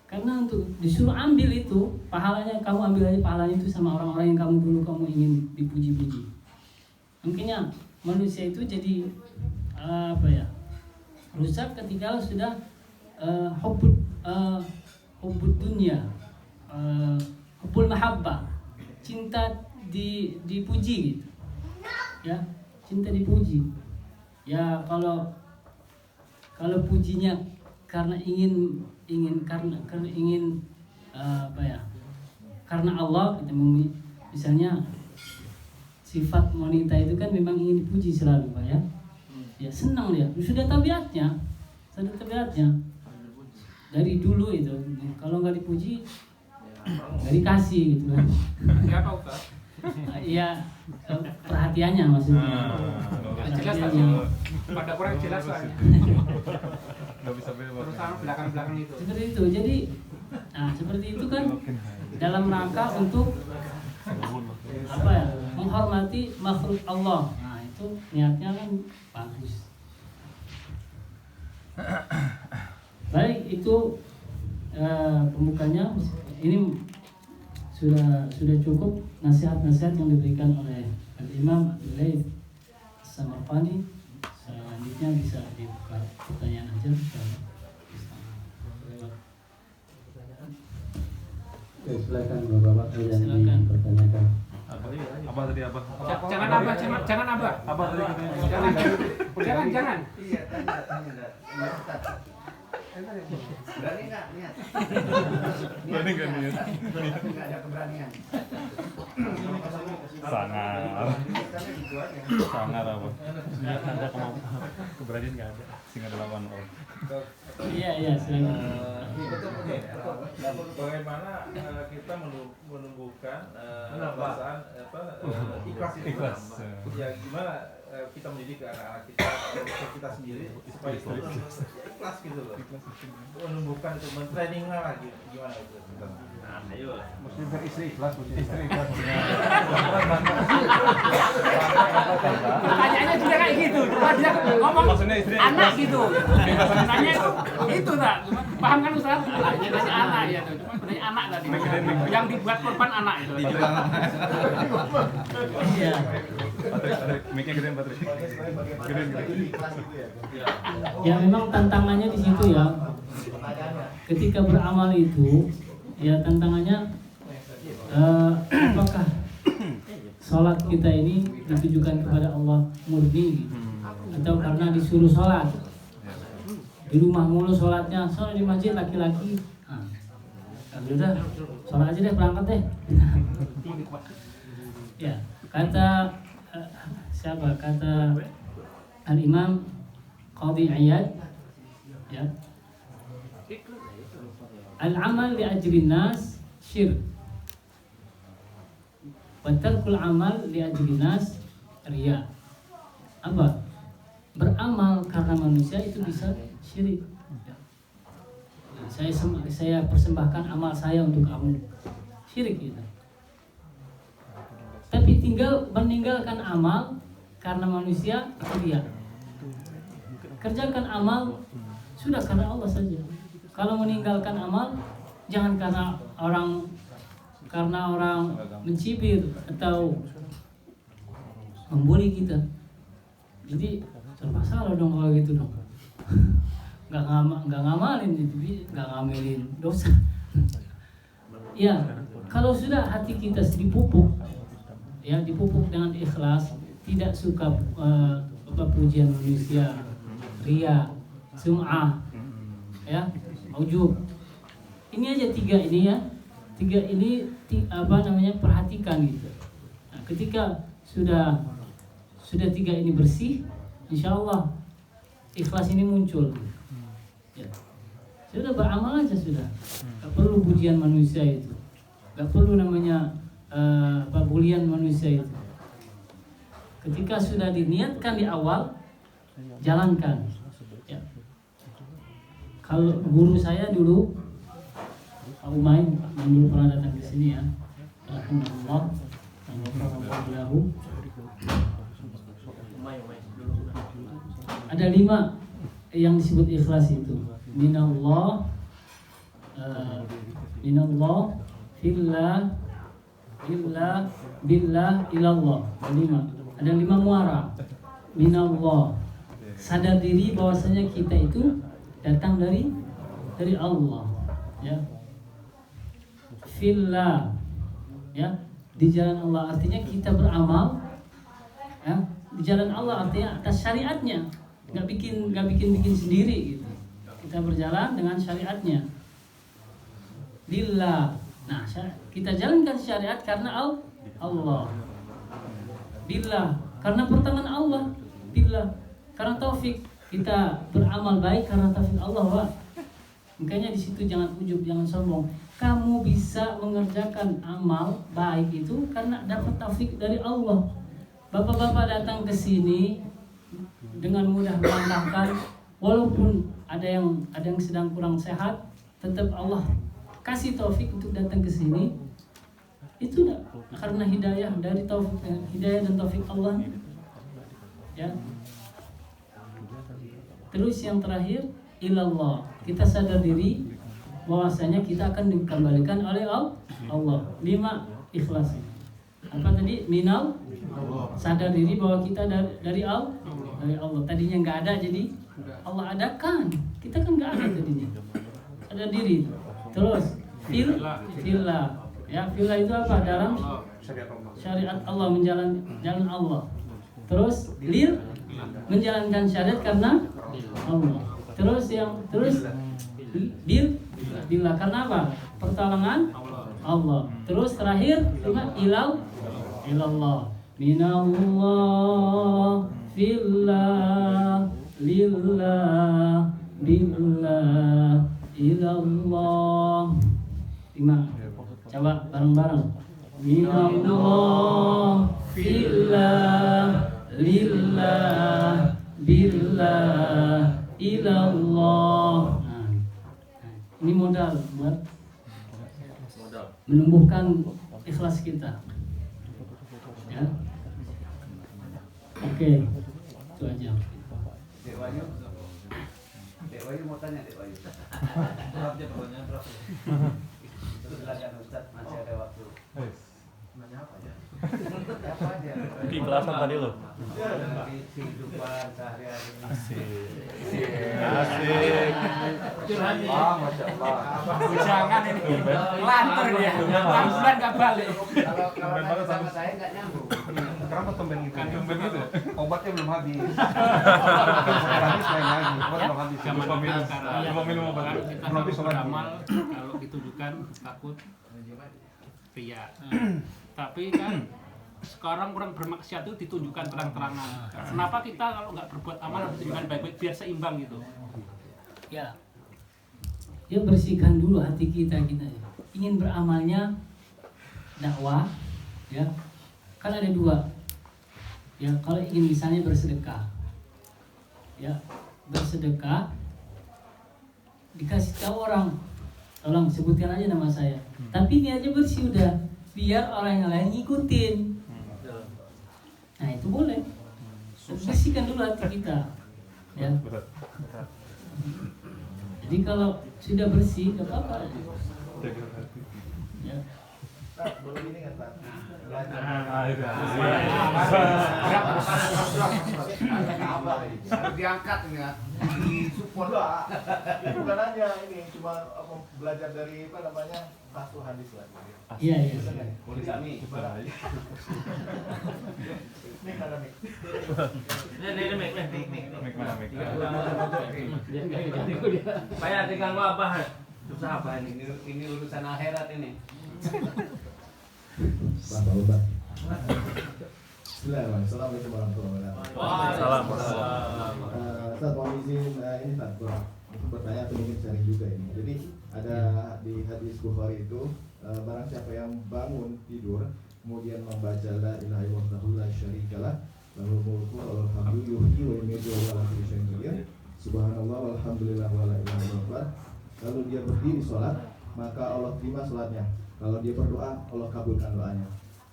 Karena untuk disuruh ambil itu pahalanya, kamu ambil aja pahalanya itu sama orang-orang yang kamu ingin dipuji-puji. Mungkinnya manusia itu jadi rusak ketika sudah hubbud dunia, hubbul mahabbah, cinta dipuji gitu. Ya, cinta dipuji. Ya kalau pujinya karena ingin karena Allah, kita misalnya sifat wanita itu kan memang ingin dipuji selalu, Pak, ya. Ya senang dia, sudah tabiatnya dari dulu itu. Kalau nggak dipuji nggak dikasih gitu kan. Siapa Ustaz? Iya, perhatiannya maksudnya. Jelas lah, pada kurang jelas lah. Nggak bisa bebas. Terus belakang itu. Seperti itu. Jadi, seperti itu kan dalam rangka untuk menghormati makhluk Allah. Nah itu niatnya kan bagus. Baik, itu pembukanya. Ini sudah cukup nasihat-nasihat yang diberikan oleh Al-Imam Abdul Laith As-Samarqani. Selanjutnya bisa dibuka pertanyaan aja. Oke, silakan Bapak yang dipertanyakan. Apa tadi apa? Jangan abah. Apa tadi katanya? Jangan. Iya, tanya. Berani nggak niat? Berani nggak niat? Tapi nggak ada keberanian. Sangar apa? Nggak ada keberanian, nggak ada. Singa delapan orang. Iya, silakan. Bagaimana kita menumbuhkan perasaan ikhlas. Ya gimana kita mendidik anak-anak kita sendiri supaya ikhlas gitu loh. Menumbuhkan itu, mentraining lah gimana itu. Ayo. Mesti beristri ikhlas, istri ikhlas. Pertanyaannya juga kayak gitu. Cuma dia ngomong anak gitu. Tanya itu tak. Paham kan Ustaz? Tanya anak ya tuh. Cuma sebenarnya anak tadi. Yang dibuat korban anak itu. Iya. Mic-nya gedein, Patri. Gedein. Ya memang tantangannya di situ ya. Ketika beramal itu, ya tantangannya apakah sholat kita ini ditujukan kepada Allah murni atau karena disuruh sholat. Di rumah mulu sholatnya, sholat di masjid laki-laki. Udah, sholat aja deh, berangkat deh. Ya, kata siapa? Kata Al-Imam Qadhi Iyad, ya. Al-amal li ajrin nas syirk. Wa tarkul amal li ajrin nas riya. Apa? Beramal karena manusia itu bisa syirik. Saya persembahkan amal saya untuk kamu. Syirik itu. Tapi tinggal meninggalkan amal karena manusia riya. Kerjakan amal sudah karena Allah saja. Kalau meninggalkan amal jangan karena orang mencibir atau membuli kita. Jadi masalah dong kalau gitu dong. Nggak ngamalin, nggak ngamelin dosa. Ya, kalau sudah hati kita dipupuk, ya dipupuk dengan ikhlas, tidak suka pujian manusia, ria, sum'ah, ya, ujub. Ini aja tiga ini perhatikan gitu. Nah, ketika sudah tiga ini bersih, insya Allah ikhlas ini muncul. Ya. Sudah beramal aja sudah. Gak perlu pujian manusia itu. Gak perlu namanya bulian manusia itu. Ketika sudah diniatkan di awal, jalankan. Ya. Kalau guru saya dulu, Pak Umain, yang dulu pernah datang ke sini ya, alhamdulillah, ada 5 yang disebut ikhlas itu. Minallah, fillah, billah, ilallah. Ada 5 muara. Minallah, sadar diri bahwasanya kita itu datang dari Allah, ya. Fillah, ya, di jalan Allah artinya kita beramal, ya, di jalan Allah artinya atas syariatnya, nggak bikin sendiri gitu. Kita berjalan dengan syariatnya. Billah, nah kita jalankan syariat karena Allah. Billah, karena pertolongan Allah. Billah, karena taufik, kita beramal baik karena taufik Allah, Pak. Makanya di situ jangan ujub, jangan sombong. Kamu bisa mengerjakan amal baik itu karena dapat taufik dari Allah. Bapak-bapak datang ke sini dengan mudah melangkahkan, walaupun ada yang sedang kurang sehat, tetap Allah kasih taufik untuk datang ke sini. Itu karena hidayah dari taufik, hidayah dan taufik Allah. Ya. Terus yang terakhir, ilallah. Kita sadar diri bahwasanya kita akan dikembalikan oleh Allah. 5 ikhlas. Apa tadi? Minal, sadar diri bahwa kita dari Allah. Tadinya nggak ada, jadi Allah adakan. Kita kan nggak ada tadinya. Sadar diri. Terus fillah. Ya, fillah itu apa? Dalam syariat Allah, jalan Allah. Terus menjalankan syariat karena Allah. Terus billah karena apa? Pertolongan Allah. Terus terakhir ilallah. Minallah, fillah, lillah, billah, ilallah. 5. Coba bareng-bareng. Minallah, fillah, lillah, billah, ilallah. Ini modal buat menumbuhkan ikhlas kita. Ya. Oke, itu aja. Dek Wayu mau tanya, Dek Wayu. Berapa aja pertanyaan berapa? Silakan Ustaz, masih ada waktu. Nanya apa aja? Apa aja? Keikhlasan tadi lo. Dari kehidupan sehari-hari. Asik. Masya Allah. Jangan ini lantur dia. Bulan nggak balik. Kalau nanya sama saya nggak nyambung. Kenapa tumben gitu? Obatnya belum habis. Habis main lagi. Obat belum habis. Coba minum obat. Kita harus beramal kalau ditujukan takut ria. Tapi kan sekarang orang bermaksiat itu ditunjukkan terang-terangan. Kenapa kita kalau nggak berbuat amal harus ditunjukkan baik-baik biar seimbang gitu? Ya. Ya, bersihkan dulu hati kita. Ingin beramalnya dakwah, ya. Kan ada 2. Ya, kalau ingin misalnya bersedekah. Ya, bersedekah dikasih tahu orang, tolong sebutkan aja nama saya. Tapi ini aja bersih udah, biar orang yang lain ngikutin. Nah, itu boleh. Bersihkan dulu hati kita. Ya. Jadi kalau sudah bersih, gak apa-apa. Ya. Belum ini kan Pak? Nah, itu. Harus diangkat ini ya. Disupport. Ini bukan hanya ini, cuma belajar dari apa namanya fakta hadis lah. Iya, iya. Boleh kami. Ini mana nih? Mik mana mik? Supaya diganggu apa? Susah apa ini? Ini urusan akhirat ini. Bapak. Bismillahirrahmanirrahim. Assalamualaikum warahmatullahi wabarakatuh. Waalaikumsalam. Ustaz mau izin ini Ustaz, bertanya atau mungkin sharing juga ini. Jadi ada di hadis Bukhari itu barang siapa yang bangun tidur kemudian membaca la ilaha illallah la syarikalah lahul mulku wa lahul hamdu yuhyi wa yumiitu wa huwa ala kulli syai'in qadir subhanallah walhamdulillah wa la ilaha illallah, lalu dia berdiri sholat maka Allah terima sholatnya. Kalau dia berdoa Allah kabulkan doanya.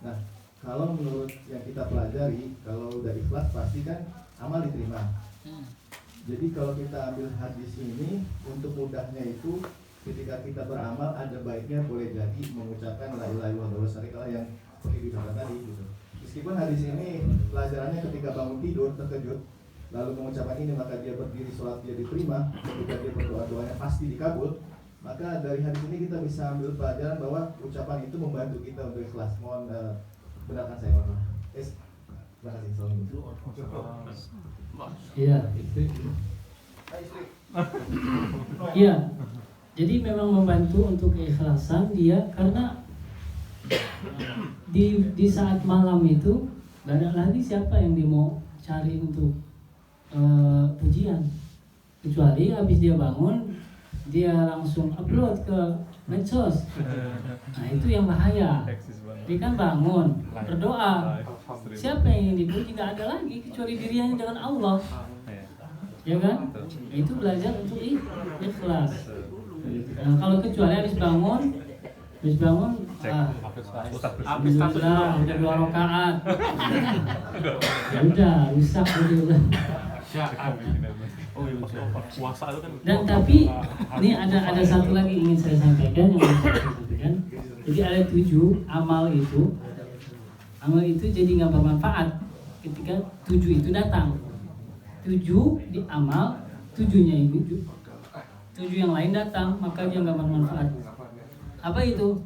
Nah, kalau menurut yang kita pelajari, kalau udah ikhlas pasti kan amal diterima. Jadi kalau kita ambil hadis ini untuk mudahnya itu ketika kita beramal ada baiknya boleh jadi mengucapkan la ilaha illallah wa syarikalah yang seperti dikatakan tadi gitu. Meskipun hadis ini pelajarannya ketika bangun tidur terkejut lalu mengucapkan ini maka dia berdiri sholat dia diterima, ketika dia berdoa doanya pasti dikabul. Maka dari hadis ini kita bisa ambil pelajaran bahwa ucapan itu membantu kita untuk ikhlas. Mohon benarkan saya Pak. Terima kasih. Assalamualaikum. Iya. Iya. Jadi memang membantu untuk keikhlasan dia karena di saat malam itu banyak lagi siapa yang dia mau cari untuk pujian, kecuali habis dia bangun dia langsung upload ke medsos. Nah itu yang bahaya. Dia kan bangun berdoa, siapa yang ingin dipuji? Tidak ada lagi kecuali dirinya dengan Allah, ya kan? Itu belajar untuk ikhlas. Nah, kalau kecuali habis bangun alhamdulillah udah 2 rakaat, ya udah rusak udah. Dan tapi ini ada satu lagi ingin saya sampaikan yang ingin saya sampaikan. Jadi ada 7 amal itu jadi nggak bermanfaat ketika 7 itu datang. 7 di amal, 7-nya itu 7 yang lain datang, maka dia nggak bermanfaat. Apa itu?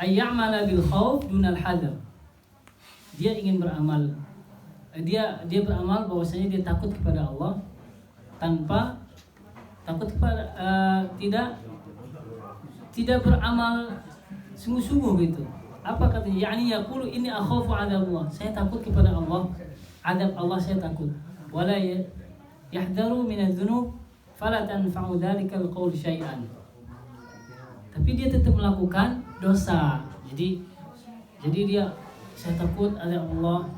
Ayya'mala bil khauf dunal hadar. Dia ingin beramal. Dia beramal bahwasanya dia takut kepada Allah tanpa takut kepada tidak beramal sungguh-sungguh gitu. Apa katanya? Yani yaqulu inni akhafu 'adabullah. Saya takut kepada Allah. Adab Allah saya takut. Wala yahdharu minadz-dzunub fala tanfa'u dzalika al-qaul syai'an. Tapi dia tetap melakukan dosa. Jadi dia saya takut ada Allah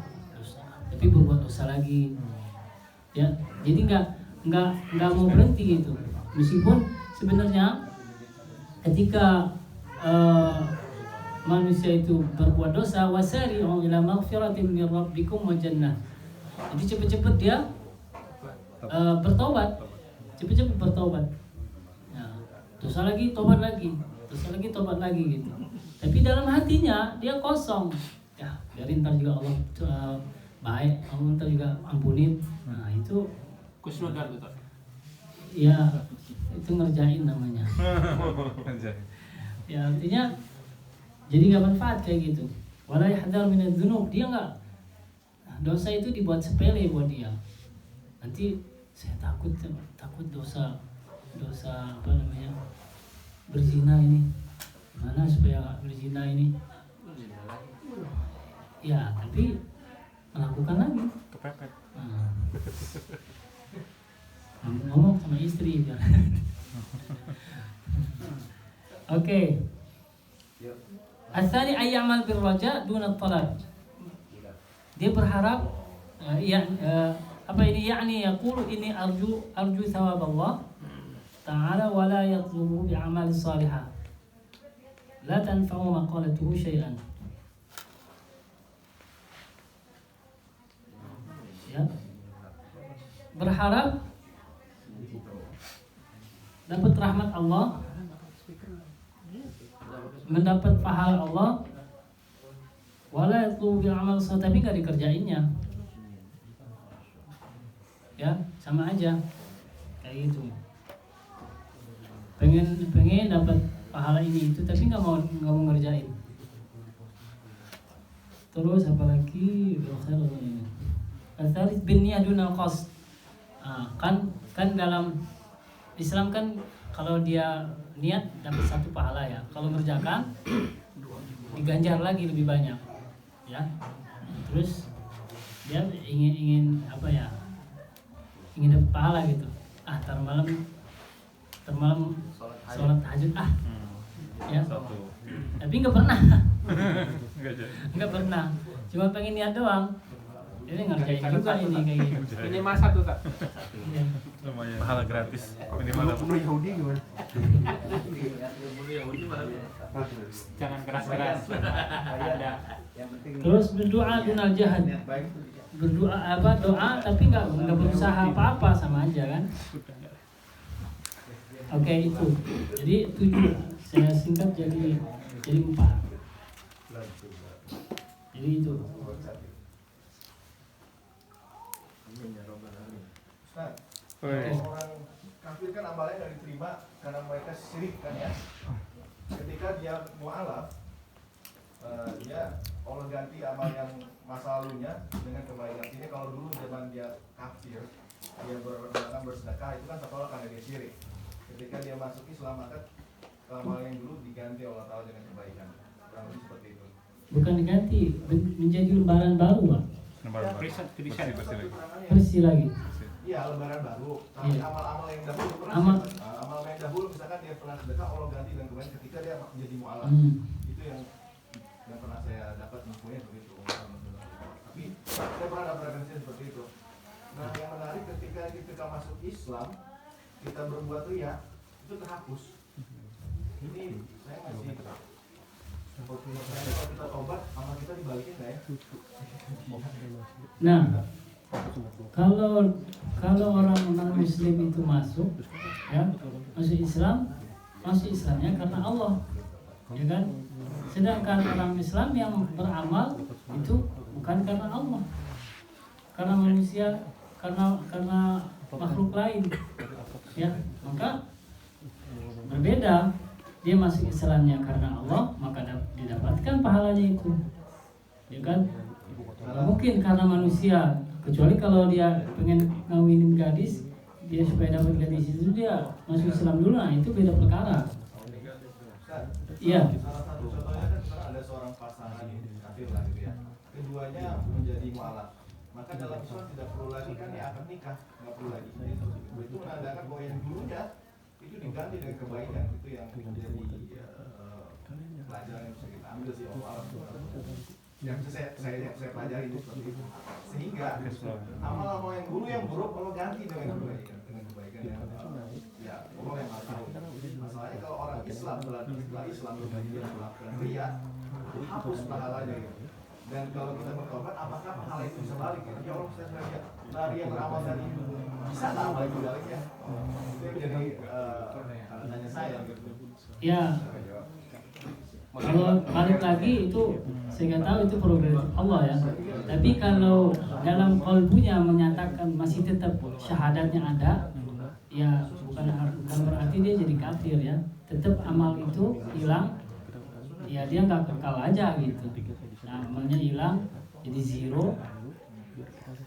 tapi berbuat dosa lagi. Ya, jadi nggak mau berhenti gitu. Meskipun sebenarnya ketika manusia itu berbuat dosa, wasari'u ila maghfiratin min rabbikum wa jannah. Jadi cepat-cepat dia bertobat. Cepat-cepat bertobat. Nah, dosa lagi, tobat lagi. Dosa lagi, tobat lagi gitu. Tapi dalam hatinya dia kosong. Ya, biarin ntar juga Allah baik, Allah ntar juga ampunin. Nah, itu Kusnudar gitu. ya itu ngerjain namanya. Ya artinya jadi nggak manfaat kayak gitu. Wala yahdhar minadz-dzunub, dia nggak, dosa itu dibuat sepele buat dia. Nanti saya takut dosa apa namanya, berzina ini, mana supaya nggak berzina ini. Ya tapi melakukan lagi. Kepepet. Nah. Ngomong sama istri biar. Oke. Asani ayyamal birraja duna talab. Dia berharap apa ini, yakni yaqulu ini arju thawab Allah ta'ala wa la yatlubu bi amali salihah. La tanfa'u maqalatuhu syai'an. Ya. Berharap dapat rahmat Allah, mendapat pahala Allah, wala yatlubu bil amal salih, tapi nggak dikerjainnya. ya sama aja kayak gitu. Pengen dapat pahala ini itu tapi nggak mau ngerjain. Terus apalagi Al-Thalith bin niyah dunal qasd. Kan dalam Islam kan kalau dia niat dapat satu pahala ya. Kalau mengerjakan diganjar lagi lebih banyak. Ya. Terus dia ingin apa ya? Ingin dapat pahala gitu. Tar malam sholat tahajud ya. Tapi nggak pernah. Nggak pernah. Cuma pengen niat doang. Ini ngerjain juga ini kayak gini. Minimal satu tak? Lumayan. Pahala gratis. Minimal Bunuh Yahudi gimana? Jangan keras-keras. Ada. Terus berdoa dunal jahad. Berdoa doa tapi nggak berusaha apa-apa sama aja kan. Oke itu. Jadi 7 saya singkat jadi 4. Jadi itu. Nah, kalau orang kafir kan amalnya nggak diterima karena mereka syirik kan ya. Ketika dia mu'alaf, dia Allah ganti amal yang masa lalunya dengan kebaikan. Ini kalau dulu zaman dia kafir, dia bersedekah itu kan sekolah karena dia syirik. Ketika dia masuk Islam maka amal yang dulu diganti Allah Ta'ala dengan kebaikan. Kurang lebih seperti itu. Bukan diganti, menjadi lembaran baru Pak. Bersih lagi. Iya, lembaran baru. Tapi amal-amal yang dahulu pernah amal yang dahulu misalkan dia pernah sedekah Allah ganti dengan kebaikan ketika dia menjadi mu'alaf. Itu yang pernah saya dapat infonya begitu. Tapi saya pernah dapat referensi seperti itu. Nah, yang menarik ketika masuk Islam kita berbuat riya itu terhapus. Ini saya masih kalau kita tobat amal kita dibalikin nggak ya? Nah, kalau orang Muslim itu masuk Islamnya karena Allah, ya kan? Sedangkan orang Islam yang beramal itu bukan karena Allah, karena manusia, karena makhluk lain, ya. Maka berbeda. Dia masuk Islamnya karena Allah, maka didapatkan pahalanya itu, ya kan? Nggak mungkin karena manusia, kecuali kalau dia pengen ngawinin gadis, dia supaya dapat gadis itu dia masuk Islam dulu, nah itu beda perkara. Iya. Salah satu contohnya kan sekarang ada seorang pasangan kafir lah gitu ya. Keduanya menjadi mu'alaf. Maka dalam Islam tidak perlu lagi kan ya akad nikah, nggak perlu lagi. Itu menandakan bahwa yang dulunya itu diganti dengan kebaikan. Itu yang menjadi pelajaran yang bisa kita ambil sih Allah. Yang saya pelajari itu seperti itu. Sehingga amal-amal yang dulu yang buruk Allah ganti dengan kebaikan yang ya Allah yang tahu. Masalahnya kalau orang Islam setelah Islam dia melakukan riya, hapus pahalanya gitu. Dan kalau kita bertobat, apakah pahala itu bisa balik ya? Ya Allah saya sengaja lari yang beramal tadi bisa nggak amal itu balik ya? Itu yang jadi tanya saya gitu. Ya. Kalau balik lagi itu saya nggak tahu itu prerogatif Allah ya. Tapi kalau dalam qalbunya menyatakan masih tetap syahadatnya ada, ya bukan berarti dia jadi kafir ya. Tetap amal itu hilang, ya dia nggak kekal aja gitu. Nah, amalnya hilang jadi zero,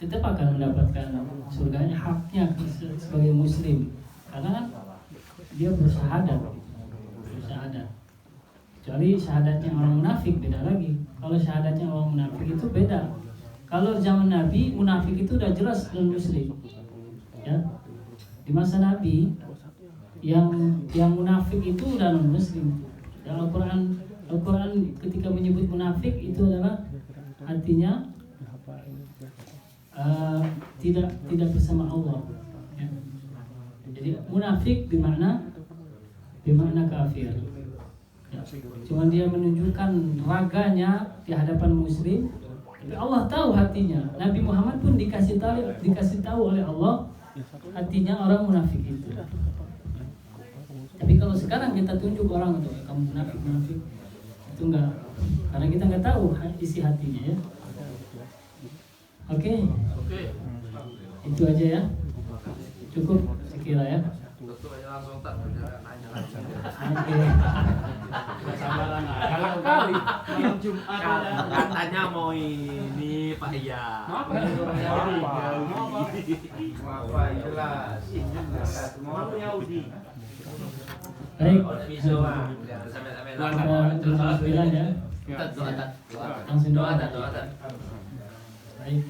tetap akan mendapatkan surganya, haknya sebagai muslim. Karena kan dia bersyahadat. Kecuali syahadatnya orang munafik beda lagi. Kalau syahadatnya orang munafik itu beda. Kalau zaman Nabi munafik itu udah jelas non muslim. Ya. Di masa Nabi yang munafik itu udah non muslim. Dalam Al-Quran ketika menyebut munafik itu adalah artinya tidak bersama Allah. Ya. Jadi munafik bermakna kafir. Ya. Cuma dia menunjukkan raganya di hadapan muslim, tapi Allah tahu hatinya. Nabi Muhammad pun dikasih tahu oleh Allah hatinya orang munafik itu. Tapi kalau sekarang kita tunjuk orang itu kamu munafik itu enggak, karena kita nggak tahu isi hatinya ya. Oke. Itu aja ya. Cukup sekira ya. Tutup aja langsung tak nanya lagi. Oke. Sabaran galak kali. Malam Jumat Katanya mau ini Pak Iya. Apa? apa jelas. Mau Yahudi. Baik. Sampai Kita bilang ya. doa. Langsung doa. Baik.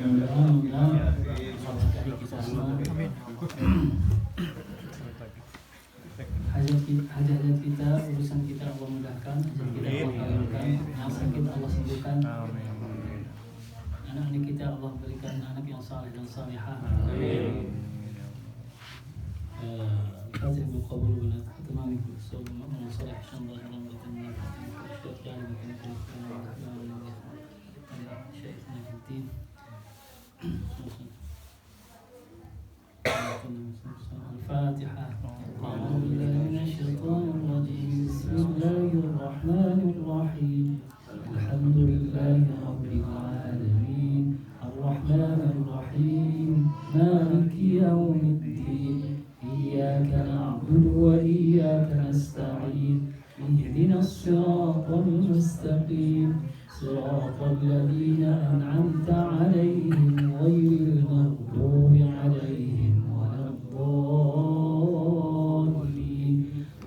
Mudah-mudahan dari kita semua hajat kita, urusan kita Allah mudahkan, hajat kita Allah kabulkan, yang sakit Allah sembuhkan, anak-anak kita Allah berikan anak yang saleh dan salihah. الفاتح بالقبول والاتمام بالصوم ومن صالح شان ظاهرا وباطنا والشيخ شيخنا في الدين الفاتحة. أعوذ بالله من الشيطان الرجيم. بسم الله الرحمن الرحيم. الحمد لله رب العالمين الرحمن الرحيم مالك يوم الدين إياك نعبد وإياك نستعين اهدنا الصراط المستقيم صراط الذين أنعمت عليهم غير المغضوب عليهم ولا الضالين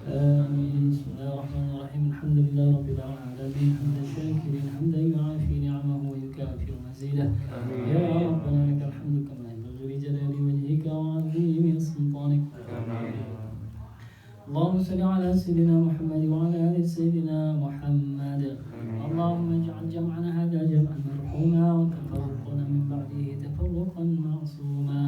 آمين. بسم الله الرحمن الرحيم. الحمد لله رب العالمين حمد الشاكرين حمدا يعافي نعمه ويكافئ مزيده. يا ربنا لك الحمد كما ينبغي لجلال وجهك وعظيم سلطانك. اللهم صل على سيدنا محمد وعلى آل سيدنا محمد. اللهم اجعل جمعنا هذا جمعا مرحوما وتفرقنا من بعده تفرقا معصوما.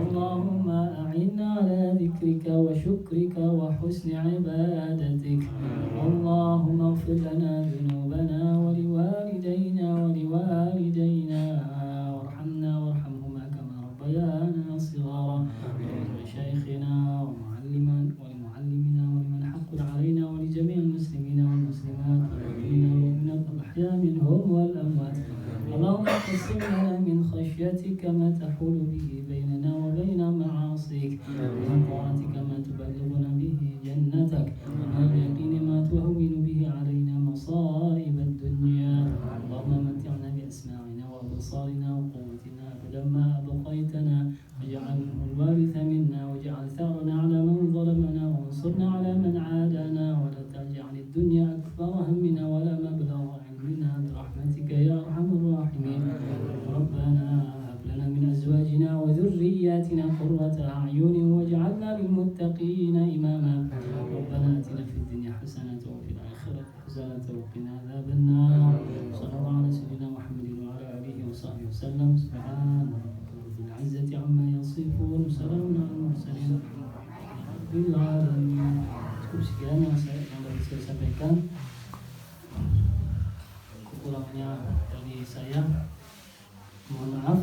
اللهم أعنا على ذكرك وشكرك وحسن عبادتك. اللهم اغفر لنا ذنوبنا ولوالدينا وارحمنا وارحمهما كما ربيانا صغارا. ولشيخنا ولمعلمنا ولمن حق علينا ولجميع المسلمين والمسلمات والمؤمنين والمؤمنات الأحياء منهم والأموات. اللهم اقسم لنا من خشيتك ما تحول به بيننا وبين معاصيك ومن طاعتك ما تبلغنا به جنتك ومن اليقين ما تهون به علينا مصائب الدنيا. اللهم متعنا بأسماعنا وأبصارنا وقوتنا أبدا ما أبقيتنا واجعله الوارث منا واجعل ثأرنا على من ظلمنا وانصرنا على من عادانا ولا تجعل الدنيا أكبر همنا ولا مبلغ علمنا برحمتك يا أرحم الراحمين. ربنا هب لنا من أزواجنا وذرياتنا قرة أعين واجعلنا للمتقين إماما. ربنا آتنا في الدنيا حسنة وفي الآخرة حسنة وقنا عذاب النار. صلى الله على سيدنا محمد وعلى آله وصحبه وسلم. سبحان ربك رب العزة عما يصفون وسلام على المرسلين رب العالمين. Cukup sekian yang dapat saya sampaikan. Kekurangannya dari saya mohon maaf.